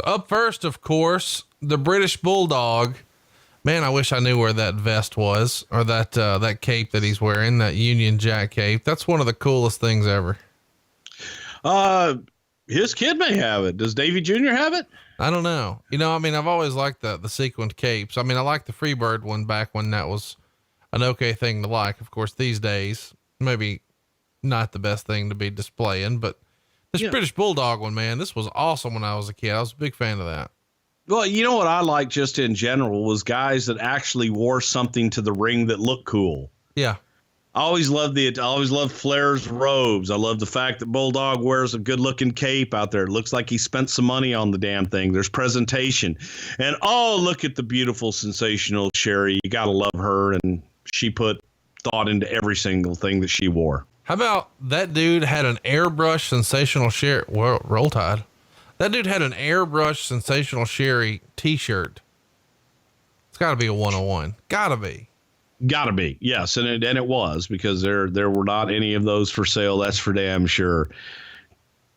Up first, of course, the British Bulldog. Man, I wish I knew where that vest was, or that cape that he's wearing, that Union Jack cape. That's one of the coolest things ever. His kid may have it. Does Davey Jr. have it? I don't know. I've always liked the sequined capes. I like the Freebird one back when that was an okay thing to like. Of course, these days, maybe not the best thing to be displaying, but this British Bulldog one, man, this was awesome when I was a kid. I was a big fan of that. Well, you know what I like just in general was guys that actually wore something to the ring that looked cool. Yeah. I always loved Flair's robes. I love the fact that Bulldog wears a good looking cape out there. It looks like he spent some money on the damn thing. There's presentation. And look at the beautiful, sensational Sherry. You got to love her. And she put thought into every single thing that she wore. How about that dude had an airbrush sensational Sherry? Well, Roll Tide. That dude had an airbrush sensational Sherry t-shirt. It's gotta be a 101. Gotta be. Yes. And it was, because there were not any of those for sale. That's for damn sure.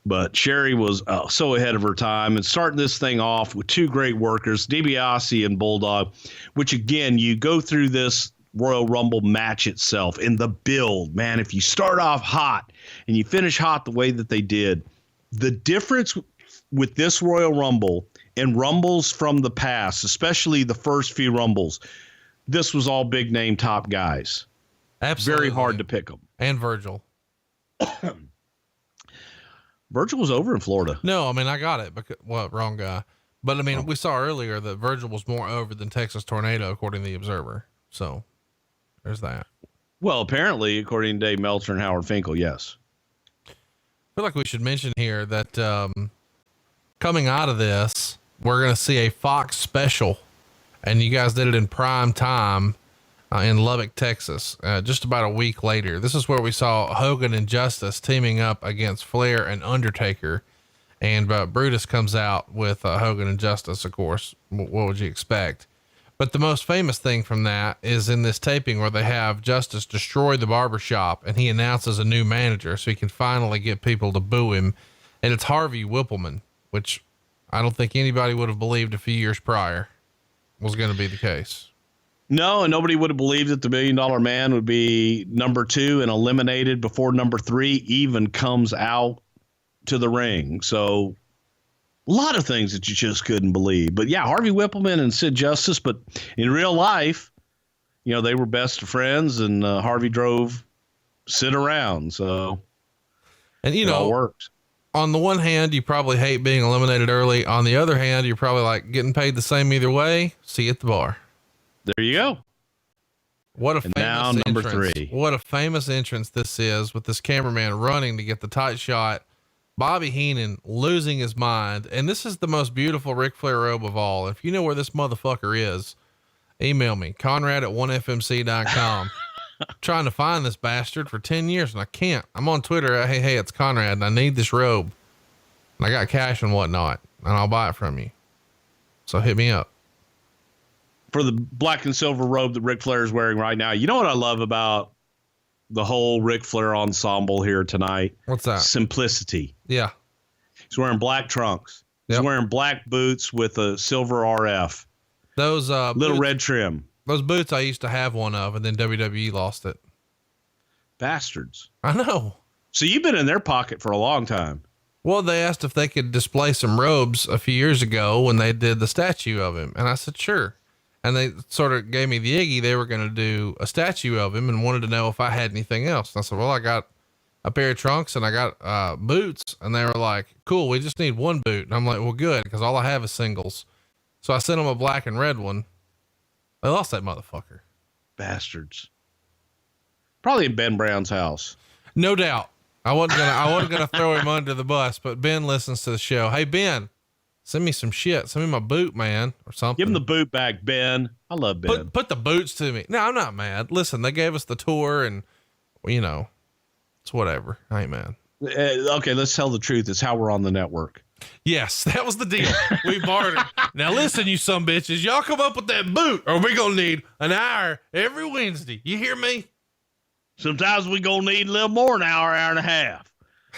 But Sherry was so ahead of her time, and starting this thing off with two great workers, DiBiase and Bulldog, which again, you go through this Royal Rumble match itself in the build, man. If you start off hot and you finish hot the way that they did, the difference with this Royal Rumble and Rumbles from the past, especially the first few Rumbles, this was all big name top guys. Absolutely. Very hard to pick them. And Virgil. Virgil was over in Florida. No, I got it. Wrong guy. But we saw earlier that Virgil was more over than Texas Tornado, according to the Observer. So there's that. Well, apparently, according to Dave Meltzer and Howard Finkel, yes. I feel like we should mention here that, coming out of this, we're going to see a Fox special, and you guys did it in prime time in Lubbock, Texas, just about a week later. This is where we saw Hogan and Justice teaming up against Flair and Undertaker, and Brutus comes out with Hogan and Justice, of course. What would you expect? But the most famous thing from that is in this taping where they have Justice destroy the barbershop, and he announces a new manager so he can finally get people to boo him. And it's Harvey Whippleman, which I don't think anybody would have believed a few years prior was going to be the case. No, and nobody would have believed that the $1 Million Man would be number 2 and eliminated before number 3 even comes out to the ring. So a lot of things that you just couldn't believe. But yeah, Harvey Whippleman and Sid Justice, but in real life, they were best of friends, and Harvey drove Sid around. So, and it all works. On the one hand, you probably hate being eliminated early. On the other hand, you're probably like getting paid the same either way. See you at the bar. There you go. What a famous now number entrance. 3. What a famous entrance this is, with this cameraman running to get the tight shot. Bobby Heenan losing his mind. And this is the most beautiful Ric Flair robe of all. If you know where this motherfucker is, email me, Conrad at 1fmc.com. Trying to find this bastard for 10 years and I can't. I'm on Twitter. Hey, it's Conrad and I need this robe. And I got cash and whatnot, and I'll buy it from you. So hit me up. For the black and silver robe that Ric Flair is wearing right now. You know what I love about the whole Ric Flair ensemble here tonight? What's that? Simplicity. Yeah. He's wearing black trunks. He's wearing black boots with a silver RF. Those little boots, red trim. Those boots I used to have one of, and then WWE lost it. Bastards. I know. So you've been in their pocket for a long time. Well, they asked if they could display some robes a few years ago when they did the statue of him. And I said, sure. And they sort of gave me the Iggy. They were going to do a statue of him and wanted to know if I had anything else. And I said, well, I got a pair of trunks and I got boots. And they were like, cool, we just need one boot. And I'm like, well, good, because all I have is singles. So I sent them a black and red one. They lost that motherfucker. Bastards. Probably in Ben Brown's house. No doubt. I wasn't gonna throw him under the bus, but Ben listens to the show. Hey, Ben, send me some shit. Send me my boot, man, or something. Give him the boot back, Ben. I love Ben. Put the boots to me. No, I'm not mad. Listen, they gave us the tour and it's whatever. I ain't mad. Okay. Let's tell the truth. It's how we're on the network. Yes, that was the deal. We bartered. Now listen, you some bitches, y'all come up with that boot or we're going to need an hour every Wednesday. You hear me? Sometimes we going to need a little more than an hour, hour and a half.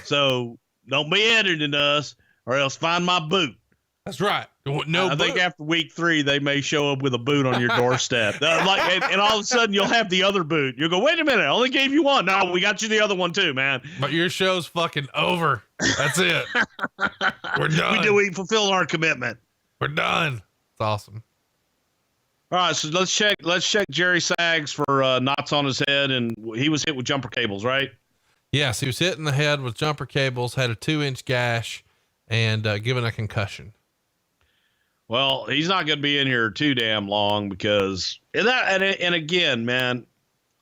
So don't be editing us or else find my boot. That's right. No, I think after week 3, they may show up with a boot on your doorstep. And all of a sudden you'll have the other boot. You'll go, wait a minute, I only gave you one. No, we got you the other one too, man. But your show's fucking over. That's it. We're done. We fulfilled our commitment. We're done. It's awesome. All right, so let's check Jerry Saggs for knots on his head, and he was hit with jumper cables, right? Yes, he was hit in the head with jumper cables, had a 2-inch gash, and given a concussion. Well, he's not going to be in here too damn long because and again, man,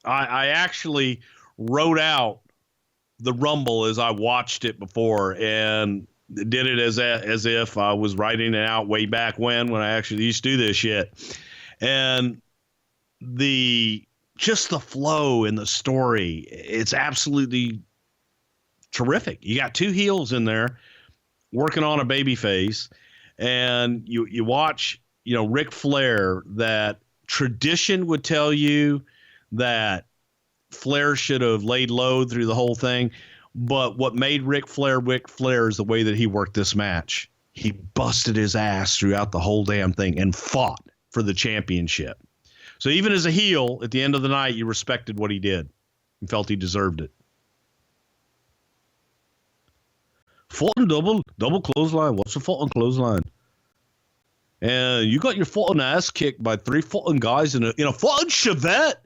I actually wrote out the Rumble as I watched it before and did it as if I was writing it out way back when I actually used to do this shit. And just the flow in the story, it's absolutely terrific. You got 2 heels in there working on a baby face. And you watch, Ric Flair, that tradition would tell you that Flair should have laid low through the whole thing. But what made Ric Flair is the way that he worked this match. He busted his ass throughout the whole damn thing and fought for the championship. So even as a heel, at the end of the night, you respected what he did and felt he deserved it. Fulton double clothesline. What's a Fulton clothesline? And you got your Fulton ass kicked by 3 Fulton guys in a Fulton Chevette.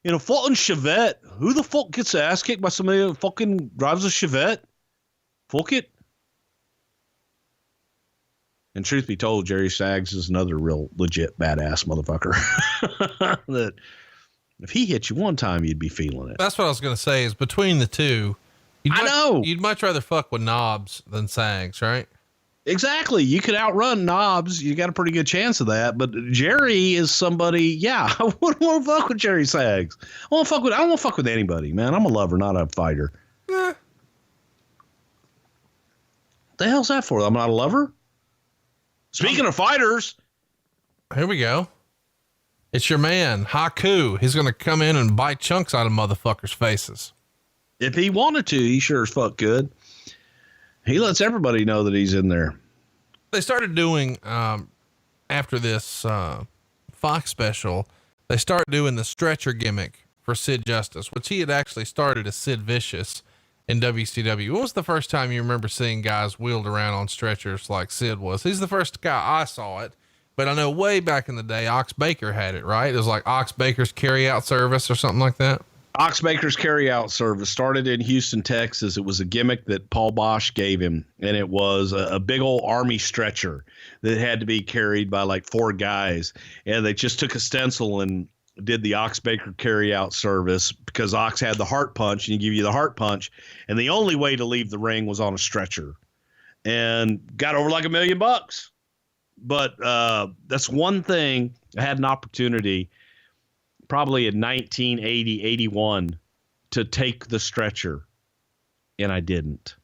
In a Fulton Chevette. Who the fuck gets their ass kicked by somebody who fucking drives a Chevette? Fuck it. And truth be told, Jerry Saggs is another real legit badass motherfucker. That if he hit you one time, you'd be feeling it. That's what I was going to say is between the two. You'd much rather fuck with Knobs than Saggs, right? Exactly. You could outrun Knobs. You got a pretty good chance of that. But Jerry is somebody. Yeah, I wouldn't want to fuck with Jerry Saggs. I don't want to fuck with anybody, man. I'm a lover, not a fighter. What the hell's that for? I'm not a lover. Speaking of fighters, here we go. It's your man, Haku. He's going to come in and bite chunks out of motherfuckers' faces. If he wanted to, he sure as fuck could. He lets everybody know that he's in there. They started doing, after this Fox special, they started doing the stretcher gimmick for Sid Justice, which he had actually started as Sid Vicious in WCW. When was the first time you remember seeing guys wheeled around on stretchers like Sid was? He's the first guy I saw it, but I know way back in the day, Ox Baker had it, right? It was like Ox Baker's carry-out service or something like that. Ox Baker's carry-out service started in Houston, Texas. It was a gimmick that Paul Bosch gave him, and it was a big old army stretcher that had to be carried by like 4 guys. And they just took a stencil and did the Ox Baker carry-out service because Ox had the heart punch, and you give you the heart punch, and the only way to leave the ring was on a stretcher, and got over like $1 million. But that's one thing. I had an opportunity probably in 1980, 81 to take the stretcher, and I didn't.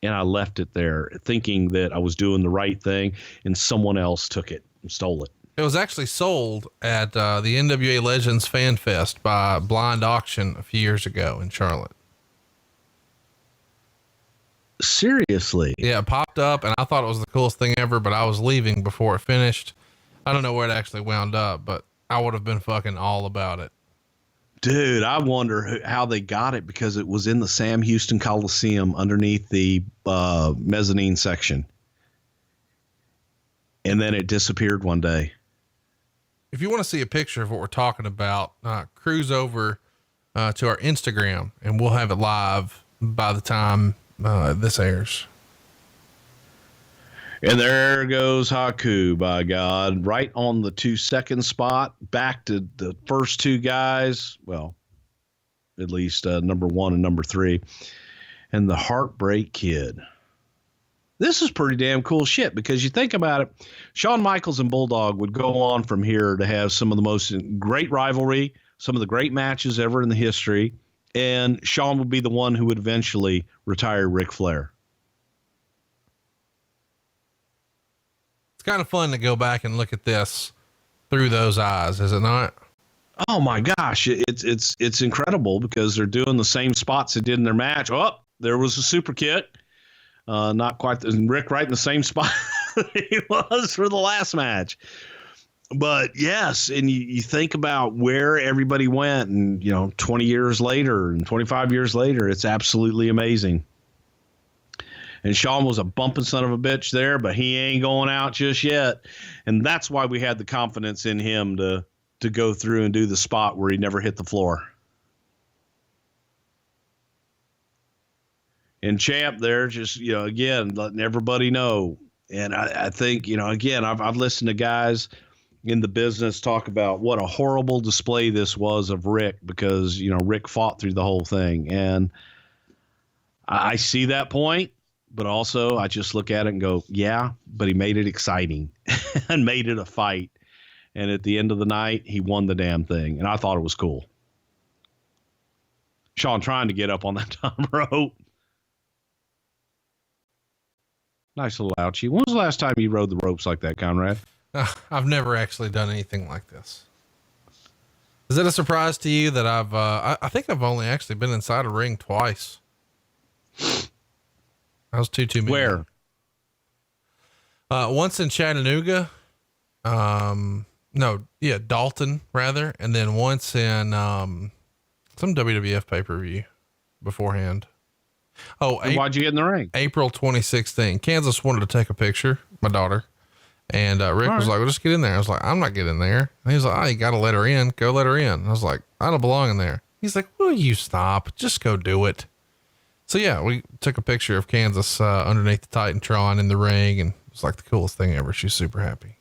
And I left it there thinking that I was doing the right thing, and someone else took it and stole it. It was actually sold at the NWA Legends Fan Fest by blind auction a few years ago in Charlotte. Seriously? Yeah, it popped up, and I thought it was the coolest thing ever, but I was leaving before it finished. I don't know where it actually wound up, but I would have been fucking all about it. Dude, I wonder how they got it because it was in the Sam Houston Coliseum underneath the mezzanine section. And then it disappeared one day. If you want to see a picture of what we're talking about, cruise over to our Instagram, and we'll have it live by the time this airs. And there goes Haku, by God, right on the 2-second spot, back to the first 2 guys. Well, at least number 1 and number 3, and the Heartbreak Kid. This is pretty damn cool shit because you think about it, Shawn Michaels and Bulldog would go on from here to have some of the most great rivalry, some of the great matches ever in the history, and Shawn would be the one who would eventually retire Ric Flair. Kind of fun to go back and look at this through those eyes, is it not? Oh my gosh, it's incredible because they're doing the same spots they did in their match. Oh, there was a super kick, not quite. Rick right in the same spot. he was for the last match. But yes, and you think about where everybody went, and 20 years later and 25 years later, it's absolutely amazing. And Shawn was a bumping son of a bitch there, but he ain't going out just yet. And that's why we had the confidence in him to go through and do the spot where he never hit the floor. And Champ there, just, again, letting everybody know. And I think, again, I've listened to guys in the business talk about what a horrible display this was of Rick, because, Rick fought through the whole thing. And I see that point, but also I just look at it and go, yeah, but he made it exciting and made it a fight. And at the end of the night, he won the damn thing. And I thought it was cool. Shawn trying to get up on that top rope. Nice little ouchie. When was the last time you rode the ropes like that, Conrad? I've never actually done anything like this. Is it a surprise to you that I think I've only actually been inside a ring twice? I was too many. Where? Once in Chattanooga. Dalton rather. And then once in, some WWF pay-per-view beforehand. Oh, why'd you get in the ring? April 2016. Kansas wanted to take a picture, my daughter. And Rick was like, well, just get in there. I was like, I'm not getting there. And he was like, oh, you got to let her in. Go let her in. And I was like, I don't belong in there. He's like, will you stop? Just go do it. So yeah, we took a picture of Kansas underneath the Titantron in the ring, and it was like the coolest thing ever. She's super happy.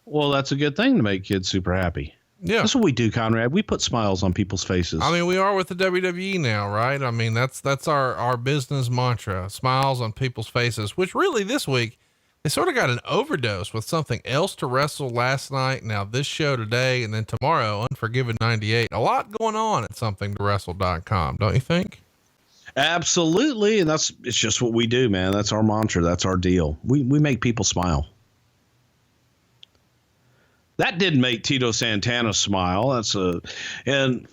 Well, that's a good thing to make kids super happy. Yeah. That's what we do, Conrad. We put smiles on people's faces. I mean, we are with the WWE now, right? I mean, that's our business mantra, smiles on people's faces, which really this week, they sort of got an overdose with something else to wrestle last night. Now this show today, and then tomorrow, Unforgiven 98, a lot going on at somethingtowrestle.com. Don't you think? Absolutely. And it's just what we do, man. That's our mantra. That's our deal. We make people smile. That did make Tito Santana smile. And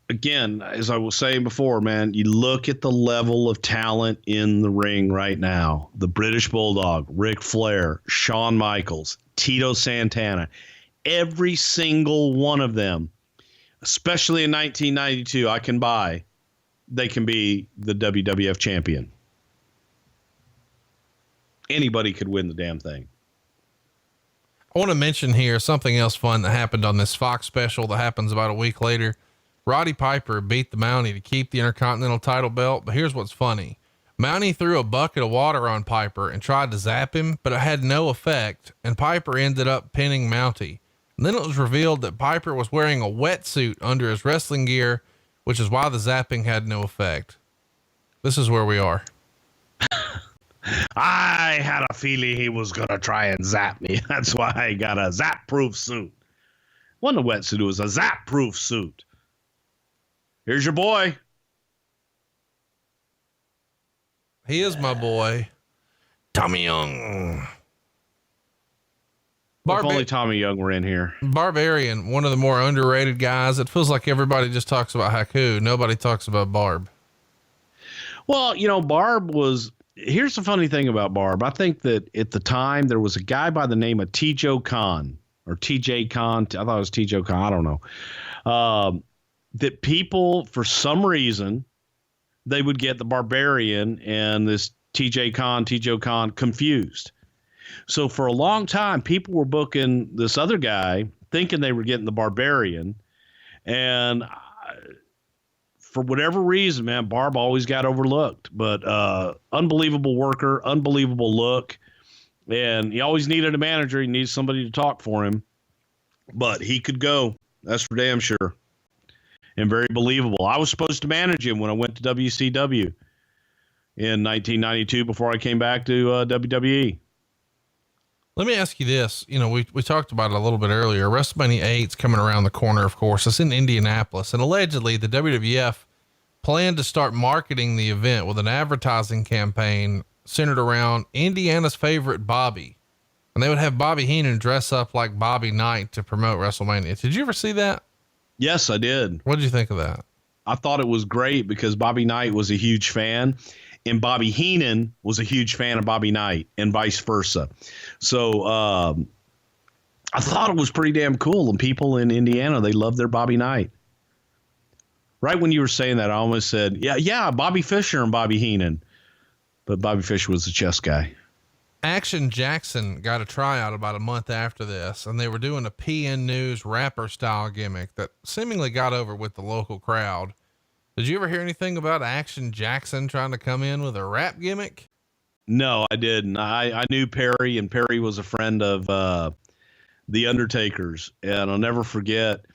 again, as I was saying before, man, you look at the level of talent in the ring right now. The British Bulldog, Ric Flair, Shawn Michaels, Tito Santana, every single one of them, especially in 1992, they can be the WWF champion. Anybody could win the damn thing. I want to mention here something else fun that happened on this Fox special that happens about a week later. Roddy Piper beat the Mountie to keep the Intercontinental title belt. But here's what's funny. Mountie threw a bucket of water on Piper and tried to zap him, but it had no effect. And Piper ended up pinning Mountie. And then it was revealed that Piper was wearing a wetsuit under his wrestling gear, which is why the zapping had no effect. This is where we are. I had a feeling he was going to try and zap me. That's why I got a zap-proof suit. Wasn't a wetsuit, it was a zap-proof suit. Here's your boy. He is my boy, Tommy Young. If only Tommy Young were in here. Barbarian, one of the more underrated guys. It feels like everybody just talks about Haku. Nobody talks about Barb. Well, Barb was... Here's the funny thing about Barb. I think that at the time there was a guy by the name of T.J. Khan or T.J. Khan. I thought it was T.J. Khan. I don't know. That people, for some reason, they would get the Barbarian and this T.J. Khan confused. So for a long time, people were booking this other guy thinking they were getting the Barbarian. And for whatever reason, man, Barb always got overlooked, but unbelievable worker, unbelievable look. And he always needed a manager. He needed somebody to talk for him, but he could go. That's for damn sure. And very believable. I was supposed to manage him when I went to WCW in 1992 before I came back to WWE. Let me ask you this. We talked about it a little bit earlier. WrestleMania 8's coming around the corner, of course. It's in Indianapolis, and allegedly the WWF planned to start marketing the event with an advertising campaign centered around Indiana's favorite Bobby. And they would have Bobby Heenan dress up like Bobby Knight to promote WrestleMania. Did you ever see that? Yes, I did. What did you think of that? I thought it was great because Bobby Knight was a huge fan. and Bobby Heenan was a huge fan of Bobby Knight and vice versa. So I thought it was pretty damn cool. And people in Indiana, they love their Bobby Knight. Right when you were saying that, I almost said, yeah, Bobby Fischer and Bobby Heenan. But Bobby Fischer was the chess guy. Action Jackson got a tryout about a month after this, and they were doing a PN News rapper style gimmick that seemingly got over with the local crowd. Did you ever hear anything about Action Jackson trying to come in with a rap gimmick? No, I didn't. I knew Perry, and Perry was a friend of the Undertaker's. And I'll never forget,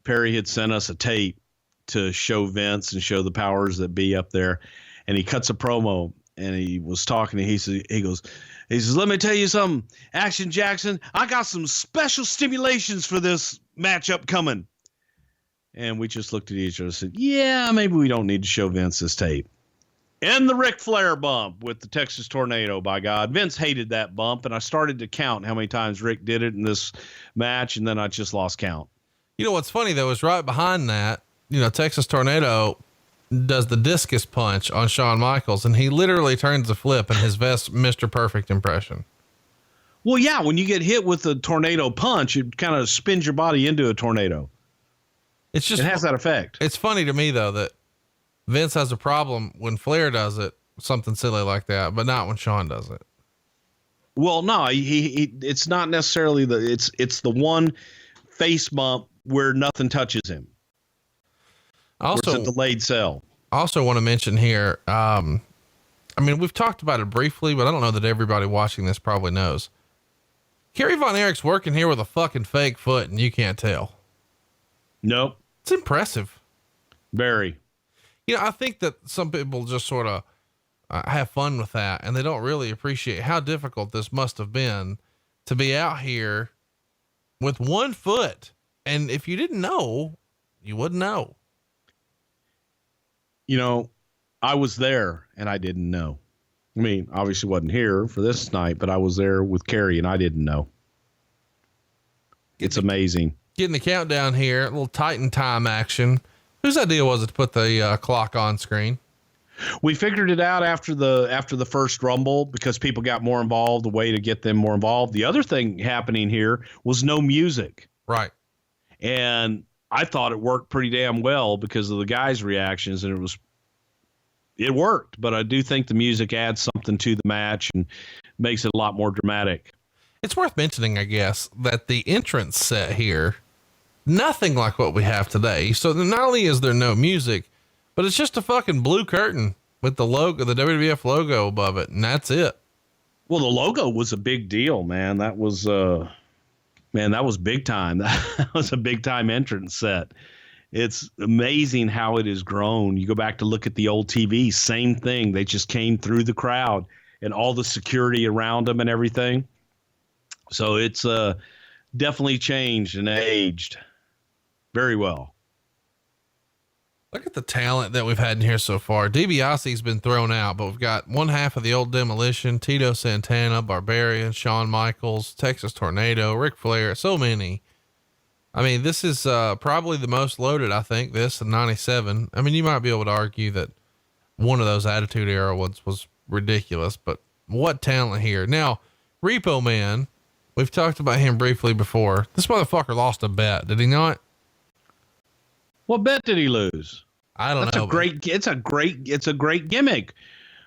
Perry had sent us a tape to show Vince and show the powers that be up there. And he cuts a promo, and he was talking, and he says, let me tell you something, Action Jackson, I got some special stimulations for this matchup coming. And we just looked at each other and said, yeah, maybe we don't need to show Vince this tape. And the Ric Flair bump with the Texas Tornado, by God. Vince hated that bump, and I started to count how many times Rick did it in this match, and then I just lost count. You know, what's funny, though, is right behind that, Texas Tornado does the discus punch on Shawn Michaels, and he literally turns a flip in his best Mr. Perfect impression. Well, yeah, when you get hit with a tornado punch, it kind of spins your body into a tornado. It has that effect. It's funny to me, though, that Vince has a problem when Flair does it, something silly like that, but not when Shawn does it. Well, no, it's not necessarily it's the one face bump where nothing touches him. Also, it's a delayed cell. I also want to mention here, we've talked about it briefly, but I don't know that everybody watching this probably knows. Kerry Von Erich's working here with a fucking fake foot, and you can't tell. Nope. It's impressive. Very. I think that some people just sort of have fun with that, and they don't really appreciate how difficult this must have been to be out here with one foot. And if you didn't know, you wouldn't know. I was there and I didn't know. I mean, obviously wasn't here for this night, but I was there with Kerry and I didn't know. It's amazing. Getting the countdown here, a little Titan time action. Whose idea was it to put the clock on screen? We figured it out after the first Rumble because people got more involved, the way to get them more involved. The other thing happening here was no music. Right. And I thought it worked pretty damn well because of the guys' reactions, and it worked, but I do think the music adds something to the match and makes it a lot more dramatic. It's worth mentioning, I guess, that the entrance set here, nothing like what we have today. So not only is there no music, but it's just a fucking blue curtain with the logo, the WWF logo above it. And that's it. Well, the logo was a big deal, man. That was big time. That was a big time entrance set. It's amazing how it has grown. You go back to look at the old TV, same thing. They just came through the crowd and all the security around them and everything. So it's definitely changed and aged very well. Look at the talent that we've had in here so far. DiBiase's been thrown out, but we've got one half of the old Demolition, Tito Santana, Barbarian, Shawn Michaels, Texas Tornado, Ric Flair, so many. I mean, this is probably the most loaded, I think, this in 97. I mean, you might be able to argue that one of those Attitude Era ones was ridiculous, but what talent here. Now, Repo Man, we've talked about him briefly before. This motherfucker lost a bet, did he not? What bet did he lose? I don't know. It's a great gimmick.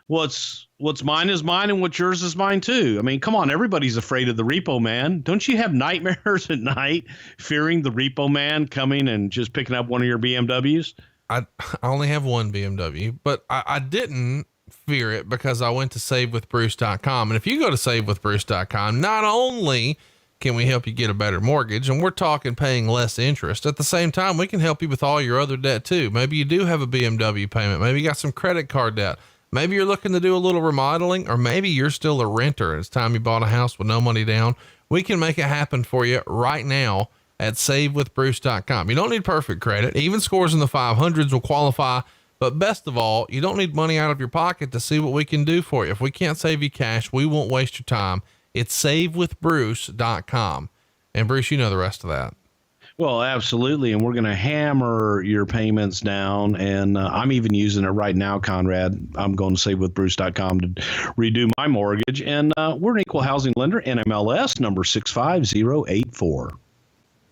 What's mine is mine and what's yours is mine too. I mean, come on, everybody's afraid of the Repo Man. Don't you have nightmares at night fearing the Repo Man coming and just picking up one of your BMWs? I only have one BMW, but I didn't fear it because I went to savewithbruce.com. And if you go to savewithbruce.com, not only can we help you get a better mortgage, and we're talking paying less interest, at the same time, we can help you with all your other debt too. Maybe you do have a BMW payment. Maybe you got some credit card debt. Maybe you're looking to do a little remodeling, or maybe you're still a renter and it's time you bought a house with no money down. We can make it happen for you right now at savewithbruce.com. You don't need perfect credit. Even scores in the 500s will qualify. But best of all, you don't need money out of your pocket to see what we can do for you. If we can't save you cash, we won't waste your time. It's savewithbruce.com. And Bruce, you know the rest of that. Well, absolutely. And we're going to hammer your payments down. And I'm even using it right now, Conrad. I'm going to savewithbruce.com to redo my mortgage. And we're an equal housing lender, NMLS number 65084.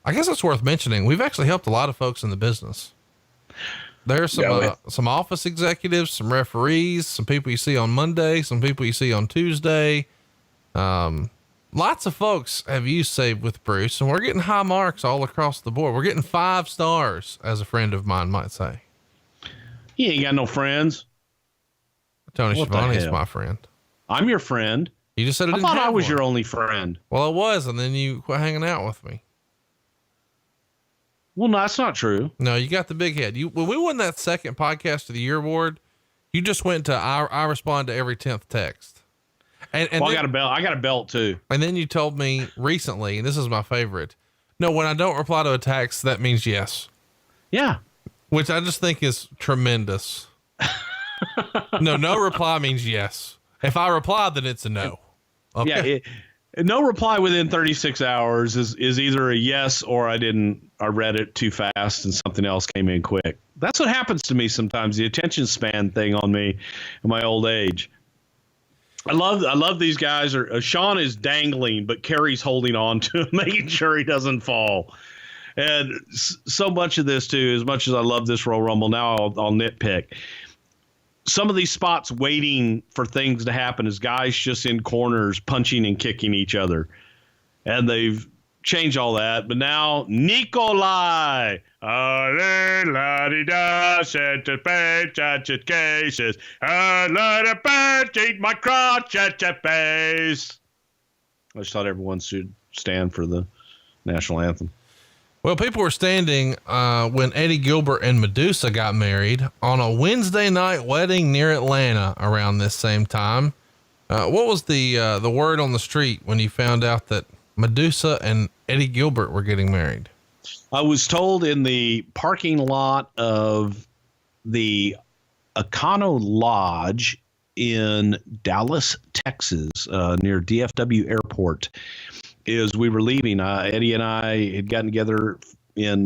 I guess it's worth mentioning. We've actually helped a lot of folks in the business. There's some office executives, some referees, some people you see on Monday, some people you see on Tuesday. Lots of folks have used Save with Bruce, and we're getting high marks all across the board. We're getting 5 stars, as a friend of mine might say. You ain't got no friends. Tony Schiavone's my friend. I'm your friend. You just said I thought I was your only friend. Well, I was, and then you quit hanging out with me. Well, no, that's not true. No, you got the big head. When we won that second podcast of the year award, you just went to, I respond to every 10th text. And well, I got a belt. I got a belt too. And then you told me recently, and this is my favorite. No, when I don't reply to a text, that means yes. Yeah. Which I just think is tremendous. No reply means yes. If I reply, then it's a no. Okay. Yeah. No reply within 36 hours is either a yes or I read it too fast and something else came in quick. That's what happens to me sometimes. The attention span thing on me in my old age. I love these guys. Sean is dangling, but Kerry's holding on to him, making sure he doesn't fall. And so much of this too, as much as I love this Royal Rumble, now I'll nitpick. Some of these spots waiting for things to happen is guys just in corners punching and kicking each other. And they've changed all that. But now Nikolai. Cases. I let a bird eat my crotch at your face. I just thought everyone should stand for the national anthem. Well, people were standing when Eddie Gilbert and Medusa got married on a Wednesday night wedding near Atlanta around this same time. What was the word on the street when you found out that Medusa and Eddie Gilbert were getting married? I was told in the parking lot of the Econo Lodge in Dallas, Texas, near DFW Airport, is we were leaving. Eddie and I had gotten together in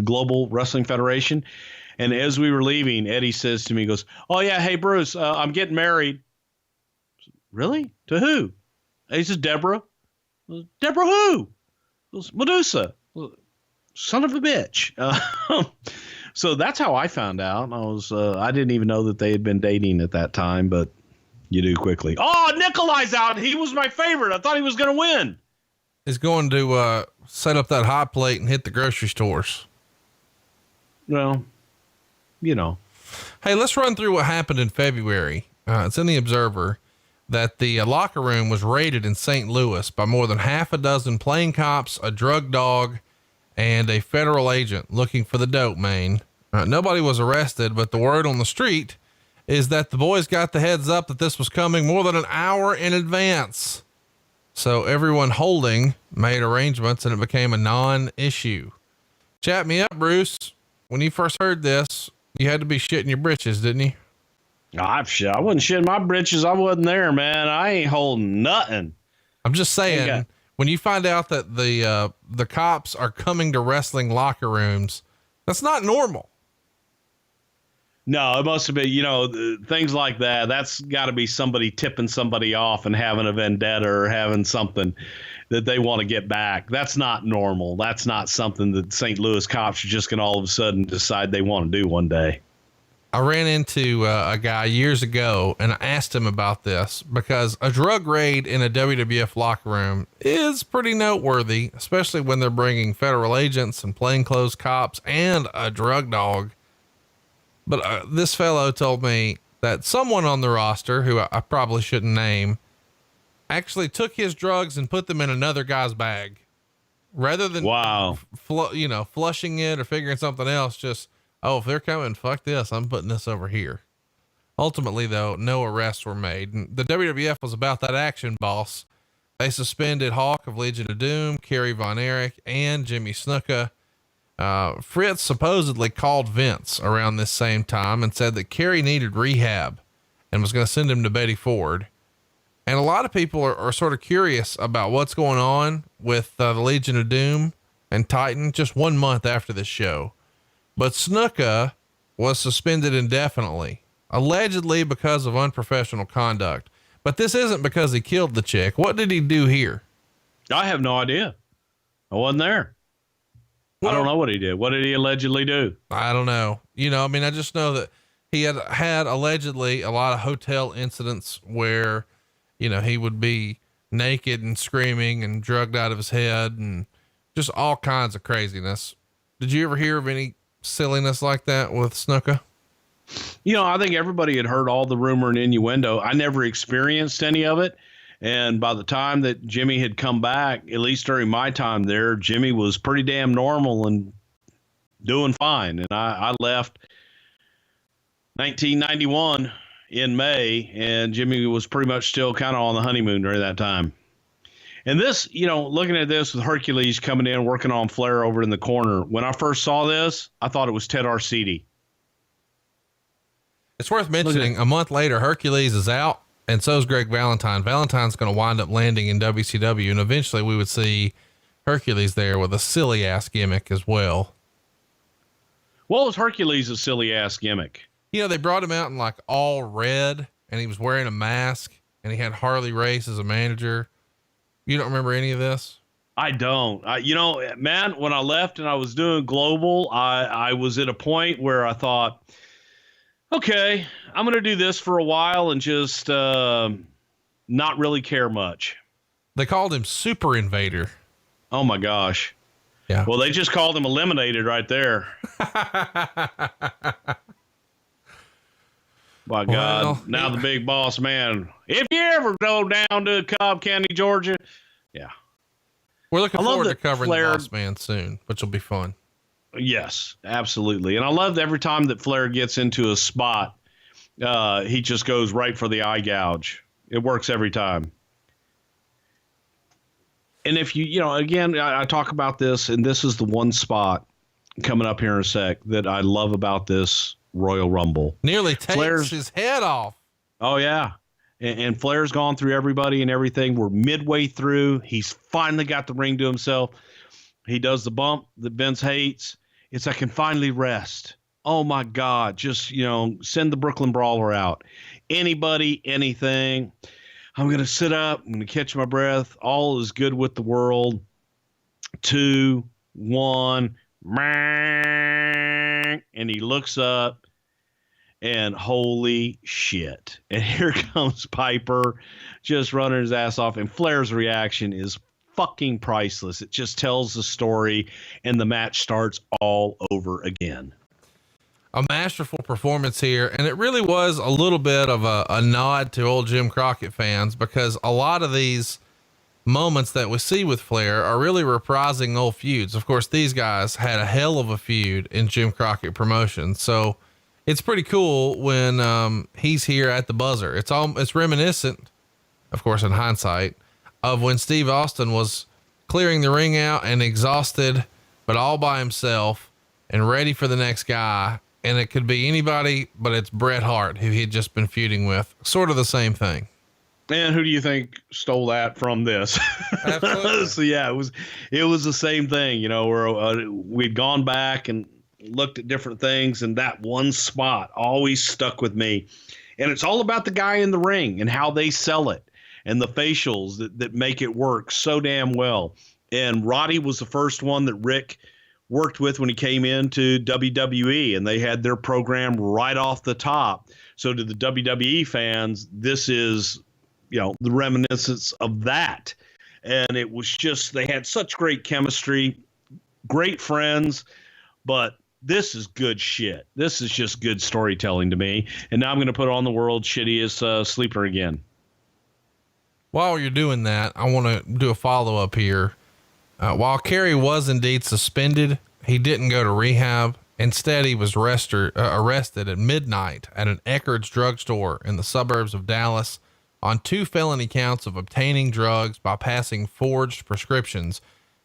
Global Wrestling Federation. And as we were leaving, Eddie says to me, he goes, "Oh yeah, hey Bruce, I'm getting married." Really? To who? He says, "Deborah." "Deborah who?" Goes, "Medusa." Son of a bitch. So that's how I found out. I didn't even know that they had been dating at that time, but you do quickly. Oh, Nikolai's out. He was my favorite. I thought he was going to win. He's going to set up that hot plate and hit the grocery stores. Well, you know. Hey, let's run through what happened in February. It's in the Observer that the locker room was raided in St. Louis by more than half a dozen plain cops, a drug dog, and a federal agent looking for the dope man. Nobody was arrested, but the word on the street is that the boys got the heads up that this was coming more than an hour in advance. So everyone holding made arrangements and it became a non-issue. Chat me up, Bruce. When you first heard this, you had to be shitting your britches, didn't you? I wasn't shitting my britches. I wasn't there, man. I ain't holding nothing. I'm just saying, when you find out that the cops are coming to wrestling locker rooms, that's not normal. No, it must have been, things like that. That's got to be somebody tipping somebody off and having a vendetta or having something that they want to get back. That's not normal. That's not something that St. Louis cops are just going to all of a sudden decide they want to do one day. I ran into a guy years ago and I asked him about this because a drug raid in a WWF locker room is pretty noteworthy, especially when they're bringing federal agents and plainclothes cops and a drug dog. But this fellow told me that someone on the roster, who I probably shouldn't name, actually took his drugs and put them in another guy's bag rather than flushing it or figuring something else. Just, if they're coming, fuck this. I'm putting this over here. Ultimately, though, no arrests were made. And the WWF was about that action, boss. They suspended Hawk of Legion of Doom, Kerry Von Erich, and Jimmy Snuka. Fritz supposedly called Vince around this same time and said that Kerry needed rehab and was going to send him to Betty Ford. And a lot of people are sort of curious about what's going on with the Legion of Doom. and Titan just 1 month after this show. But Snuka was suspended indefinitely, allegedly because of unprofessional conduct. But this isn't because he killed the chick. What did he do here? I have no idea. I wasn't there. Well, I don't know what he did. What did he allegedly do? I don't know. I just know that he had allegedly a lot of hotel incidents where, he would be naked and screaming and drugged out of his head and just all kinds of craziness. Did you ever hear of any silliness like that with Snuka? I think everybody had heard all the rumor and innuendo. I never experienced any of it. And by the time that Jimmy had come back, at least during my time there, Jimmy was pretty damn normal and doing fine. And I left 1991 in May, and Jimmy was pretty much still kind of on the honeymoon during that time. And this, looking at this with Hercules coming in, working on Flair over in the corner, when I first saw this, I thought it was Ted Arcidi. It's worth mentioning a month later, Hercules is out, and so is Greg Valentine. Valentine's going to wind up landing in WCW, and eventually we would see Hercules there with a silly ass gimmick as well. What was Hercules' silly ass gimmick? They brought him out in like all red, and he was wearing a mask, and he had Harley Race as a manager. You don't remember any of this? I don't. Man, when I left and I was doing Global, I was at a point where I thought, okay, I'm going to do this for a while and just not really care much. They called him Super Invader. Oh my gosh. Yeah. Well, they just called him Eliminated right there. By God, now the big boss man. If you ever go down to Cobb County, Georgia. Yeah. We're looking forward to covering the boss man soon, which will be fun. Yes, absolutely. And I love every time that Flair gets into a spot, he just goes right for the eye gouge. It works every time. And if again, I talk about this, and this is the one spot coming up here in a sec that I love about this Royal Rumble. Nearly takes his head off. Oh, yeah. And Flair's gone through everybody and everything. We're midway through. He's finally got the ring to himself. He does the bump that Vince hates. It's I can finally rest. Oh, my God. Just, send the Brooklyn Brawler out. Anybody, anything. I'm going to sit up. I'm going to catch my breath. All is good with the world. 2, 1. And he looks up. And holy shit. And here comes Piper just running his ass off. And Flair's reaction is fucking priceless. It just tells the story, and the match starts all over again. A masterful performance here. And it really was a little bit of a nod to old Jim Crockett fans, because a lot of these moments that we see with Flair are really reprising old feuds. Of course, these guys had a hell of a feud in Jim Crockett Promotions. So it's pretty cool when he's here at the buzzer. It's reminiscent, of course, in hindsight, of when Steve Austin was clearing the ring out and exhausted, but all by himself and ready for the next guy. And it could be anybody, but it's Bret Hart, who he had just been feuding with. Sort of the same thing. And who do you think stole that from this? Absolutely. So yeah, it was the same thing, where we'd gone back and looked at different things, and that one spot always stuck with me. And it's all about the guy in the ring and how they sell it and the facials that make it work so damn well. And Roddy was the first one that Rick worked with when he came into WWE, and they had their program right off the top. So to the WWE fans, this is, the reminiscence of that. And it was just, they had such great chemistry, great friends, but this is good shit. This is just good storytelling to me. And now I'm going to put on the world's shittiest sleeper again. While you're doing that, I want to do a follow-up here. While Kerry was indeed suspended, he didn't go to rehab. Instead, he was arrested at midnight at an Eckerd's drugstore in the suburbs of Dallas on 2 felony counts of obtaining drugs by passing forged prescriptions.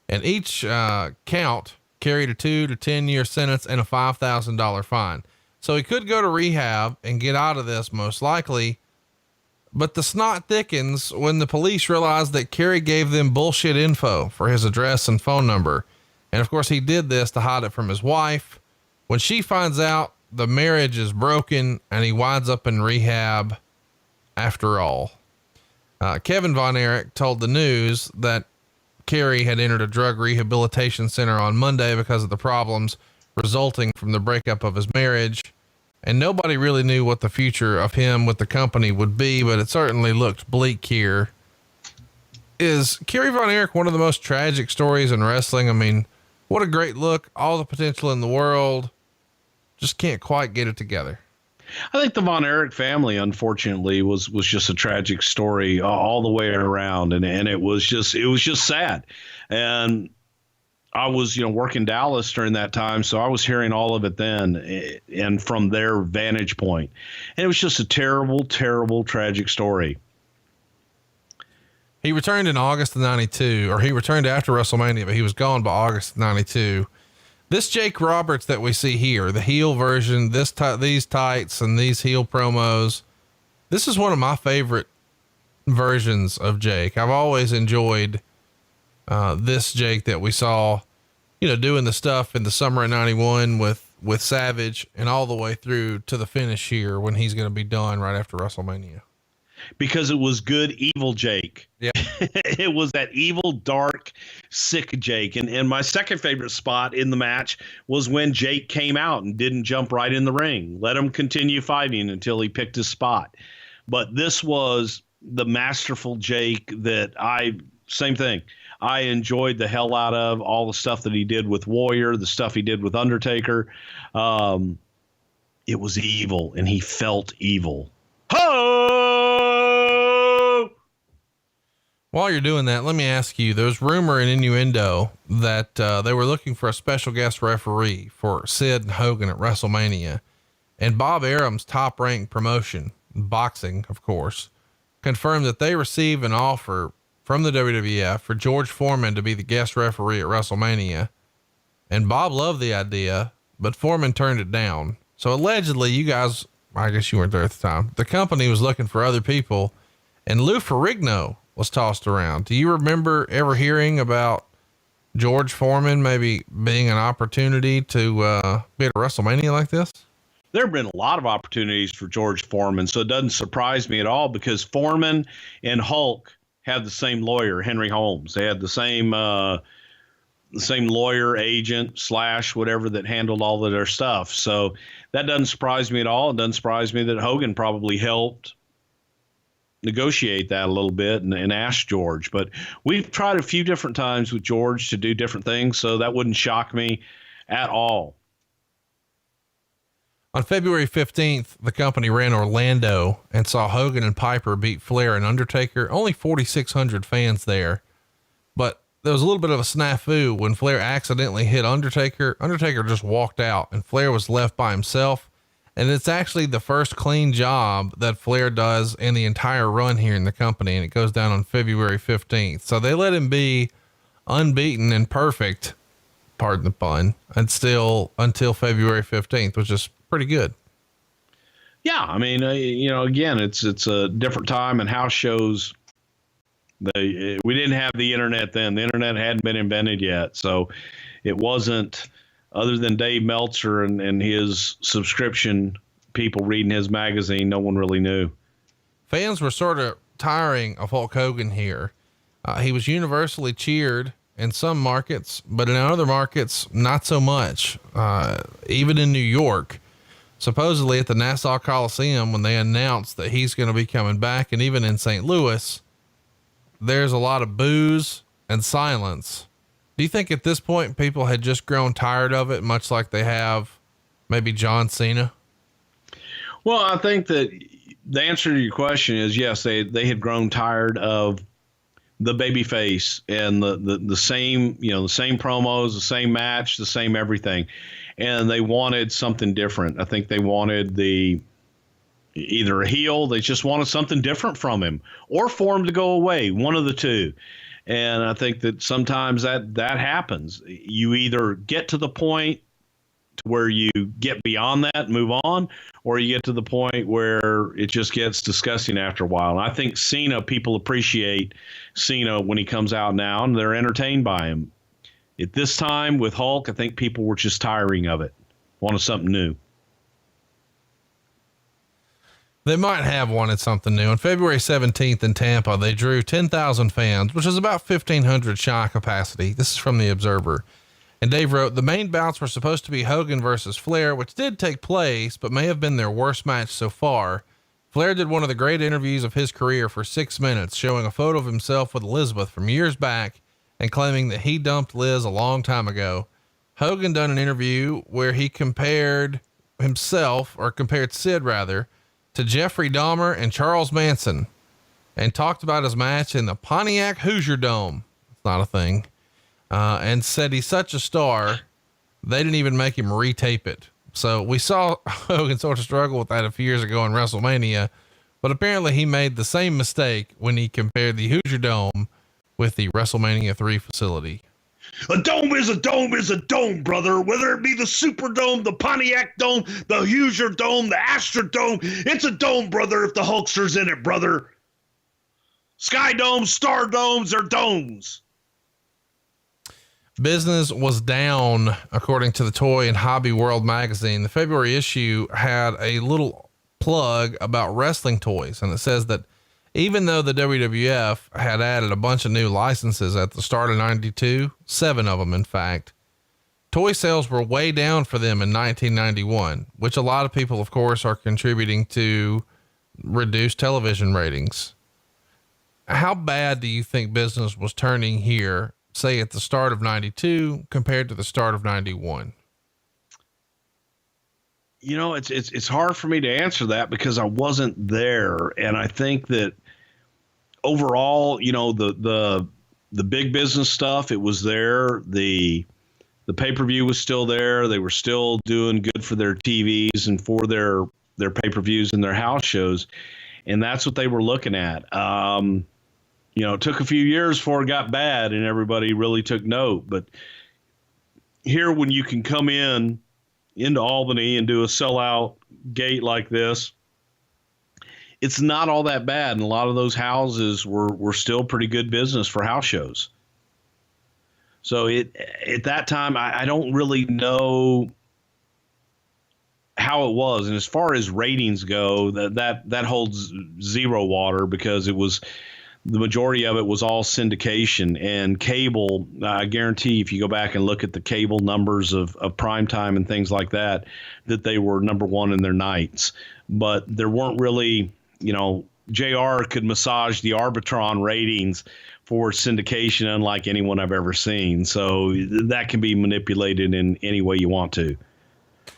And each count carried a 2 to 10 year sentence and a $5,000 fine. So he could go to rehab and get out of this most likely. But the snot thickens when the police realized that Kerry gave them bullshit info for his address and phone number. And of course, he did this to hide it from his wife. When she finds out, the marriage is broken and he winds up in rehab after all. Kevin Von Erich told the News that Kerry had entered a drug rehabilitation center on Monday because of the problems resulting from the breakup of his marriage. And nobody really knew what the future of him with the company would be, but it certainly looked bleak here. Is Kerry Von Erich one of the most tragic stories in wrestling? I mean, what a great look, all the potential in the world, just can't quite get it together. I think the Von Erich family, unfortunately, was just a tragic story all the way around. And it was just sad. And I was, working Dallas during that time. So I was hearing all of it then and from their vantage point. And it was just a terrible, terrible, tragic story. He returned in August of 92, or he returned after WrestleMania, but he was gone by August of 92. This Jake Roberts that we see here, the heel version, these tights and these heel promos, this is one of my favorite versions of Jake. I've always enjoyed this Jake that we saw, doing the stuff in the summer of 91 with Savage and all the way through to the finish here when he's going to be done right after WrestleMania. Because it was good, evil Jake. Yeah. It was that evil, dark, sick Jake. And my second favorite spot in the match was when Jake came out and didn't jump right in the ring. Let him continue fighting until he picked his spot. But this was the masterful Jake that same thing. I enjoyed the hell out of all the stuff that he did with Warrior, the stuff he did with Undertaker. It was evil and he felt evil. Ho! While you're doing that, let me ask you, there's rumor and innuendo that they were looking for a special guest referee for Sid and Hogan at WrestleMania, and Bob Arum's top ranked promotion, boxing, of course, confirmed that they received an offer from the WWF for George Foreman to be the guest referee at WrestleMania. And Bob loved the idea, but Foreman turned it down. So allegedly, you guys, I guess you weren't there at the time, the company was looking for other people, and Lou Ferrigno was tossed around. Do you remember ever hearing about George Foreman maybe being an opportunity to be at a WrestleMania like this? There have been a lot of opportunities for George Foreman, so it doesn't surprise me at all because Foreman and Hulk had the same lawyer, Henry Holmes. They had the same lawyer, agent / whatever that handled all of their stuff. So that doesn't surprise me at all. It doesn't surprise me that Hogan probably helped negotiate that a little bit and ask George. But we've tried a few different times with George to do different things, so that wouldn't shock me at all. On February 15th, the company ran Orlando and saw Hogan and Piper beat Flair and Undertaker. Only 4,600 fans there, but there was a little bit of a snafu when Flair accidentally hit Undertaker. Undertaker just walked out and Flair was left by himself. And it's actually the first clean job that Flair does in the entire run here in the company. And it goes down on February 15th. So they let him be unbeaten and perfect, pardon the pun, and still until February 15th, which is pretty good. Yeah. I mean, again, it's a different time and house shows. We didn't have the internet then. The internet hadn't been invented yet. So it wasn't, other than Dave Meltzer and his subscription people reading his magazine, no one really knew. Fans were sort of tiring of Hulk Hogan here. He was universally cheered in some markets, but in other markets, not so much. Even in New York, supposedly at the Nassau Coliseum, when they announced that he's going to be coming back, and even in St. Louis, there's a lot of boos and silence. Do you think at this point people had just grown tired of it, much like they have maybe John Cena? Well, I think that the answer to your question is yes, they had grown tired of the babyface and the same, the same promos, the same match, the same everything. And they wanted something different. I think they wanted either a heel, they just wanted something different from him, or for him to go away, one of the two. And I think that sometimes that happens. You either get to the point to where you get beyond that and move on, or you get to the point where it just gets disgusting after a while. And I think Cena, people appreciate Cena when he comes out now and they're entertained by him. At this time with Hulk, I think people were just tiring of it, wanted something new. They might have wanted something new. On February 17th in Tampa, they drew 10,000 fans, which is about 1,500 shy capacity. This is from the Observer. And Dave wrote, the main bouts were supposed to be Hogan versus Flair, which did take place, but may have been their worst match so far. Flair did one of the great interviews of his career for 6 minutes, showing a photo of himself with Elizabeth from years back and claiming that he dumped Liz a long time ago. Hogan done an interview where he compared Sid rather, to Jeffrey Dahmer and Charles Manson, and talked about his match in the Pontiac Hoosier Dome. It's not a thing. And said he's such a star, they didn't even make him retape it. So we saw Hogan sort of struggle with that a few years ago in Wrestlemania, but apparently he made the same mistake when he compared the Hoosier Dome with the WrestleMania 3 facility. A dome is a dome is a dome, brother. Whether it be the Superdome, the Pontiac Dome, the Hoosier Dome, the Astrodome, it's a dome, brother, if the Hulkster's in it, brother. Sky Domes, Star Domes, are domes. Business was down, according to the Toy and Hobby World magazine. The February issue had a little plug about wrestling toys, and it says that even though the WWF had added a bunch of new licenses at the start of 92, 7 of them, in fact, toy sales were way down for them in 1991, which a lot of people, of course, are contributing to reduced television ratings. How bad do you think business was turning here, say at the start of 92 compared to the start of 91? You know, it's hard for me to answer that because I wasn't there. And I think that overall, you know, the big business stuff, it was there. The pay-per-view was still there. They were still doing good for their TVs and for their pay-per-views and their house shows. And that's what they were looking at. You know, it took a few years before it got bad and everybody really took note. But here, when you can come into Albany and do a sellout gate like this, it's not all that bad. And a lot of those houses were still pretty good business for house shows. So at that time, I don't really know how it was. And as far as ratings go, that holds zero water because the majority of it was all syndication and cable. I guarantee if you go back and look at the cable numbers of primetime and things like that, that they were number one in their nights. But there weren't really, you know, JR could massage the Arbitron ratings for syndication unlike anyone I've ever seen. So that can be manipulated in any way you want to.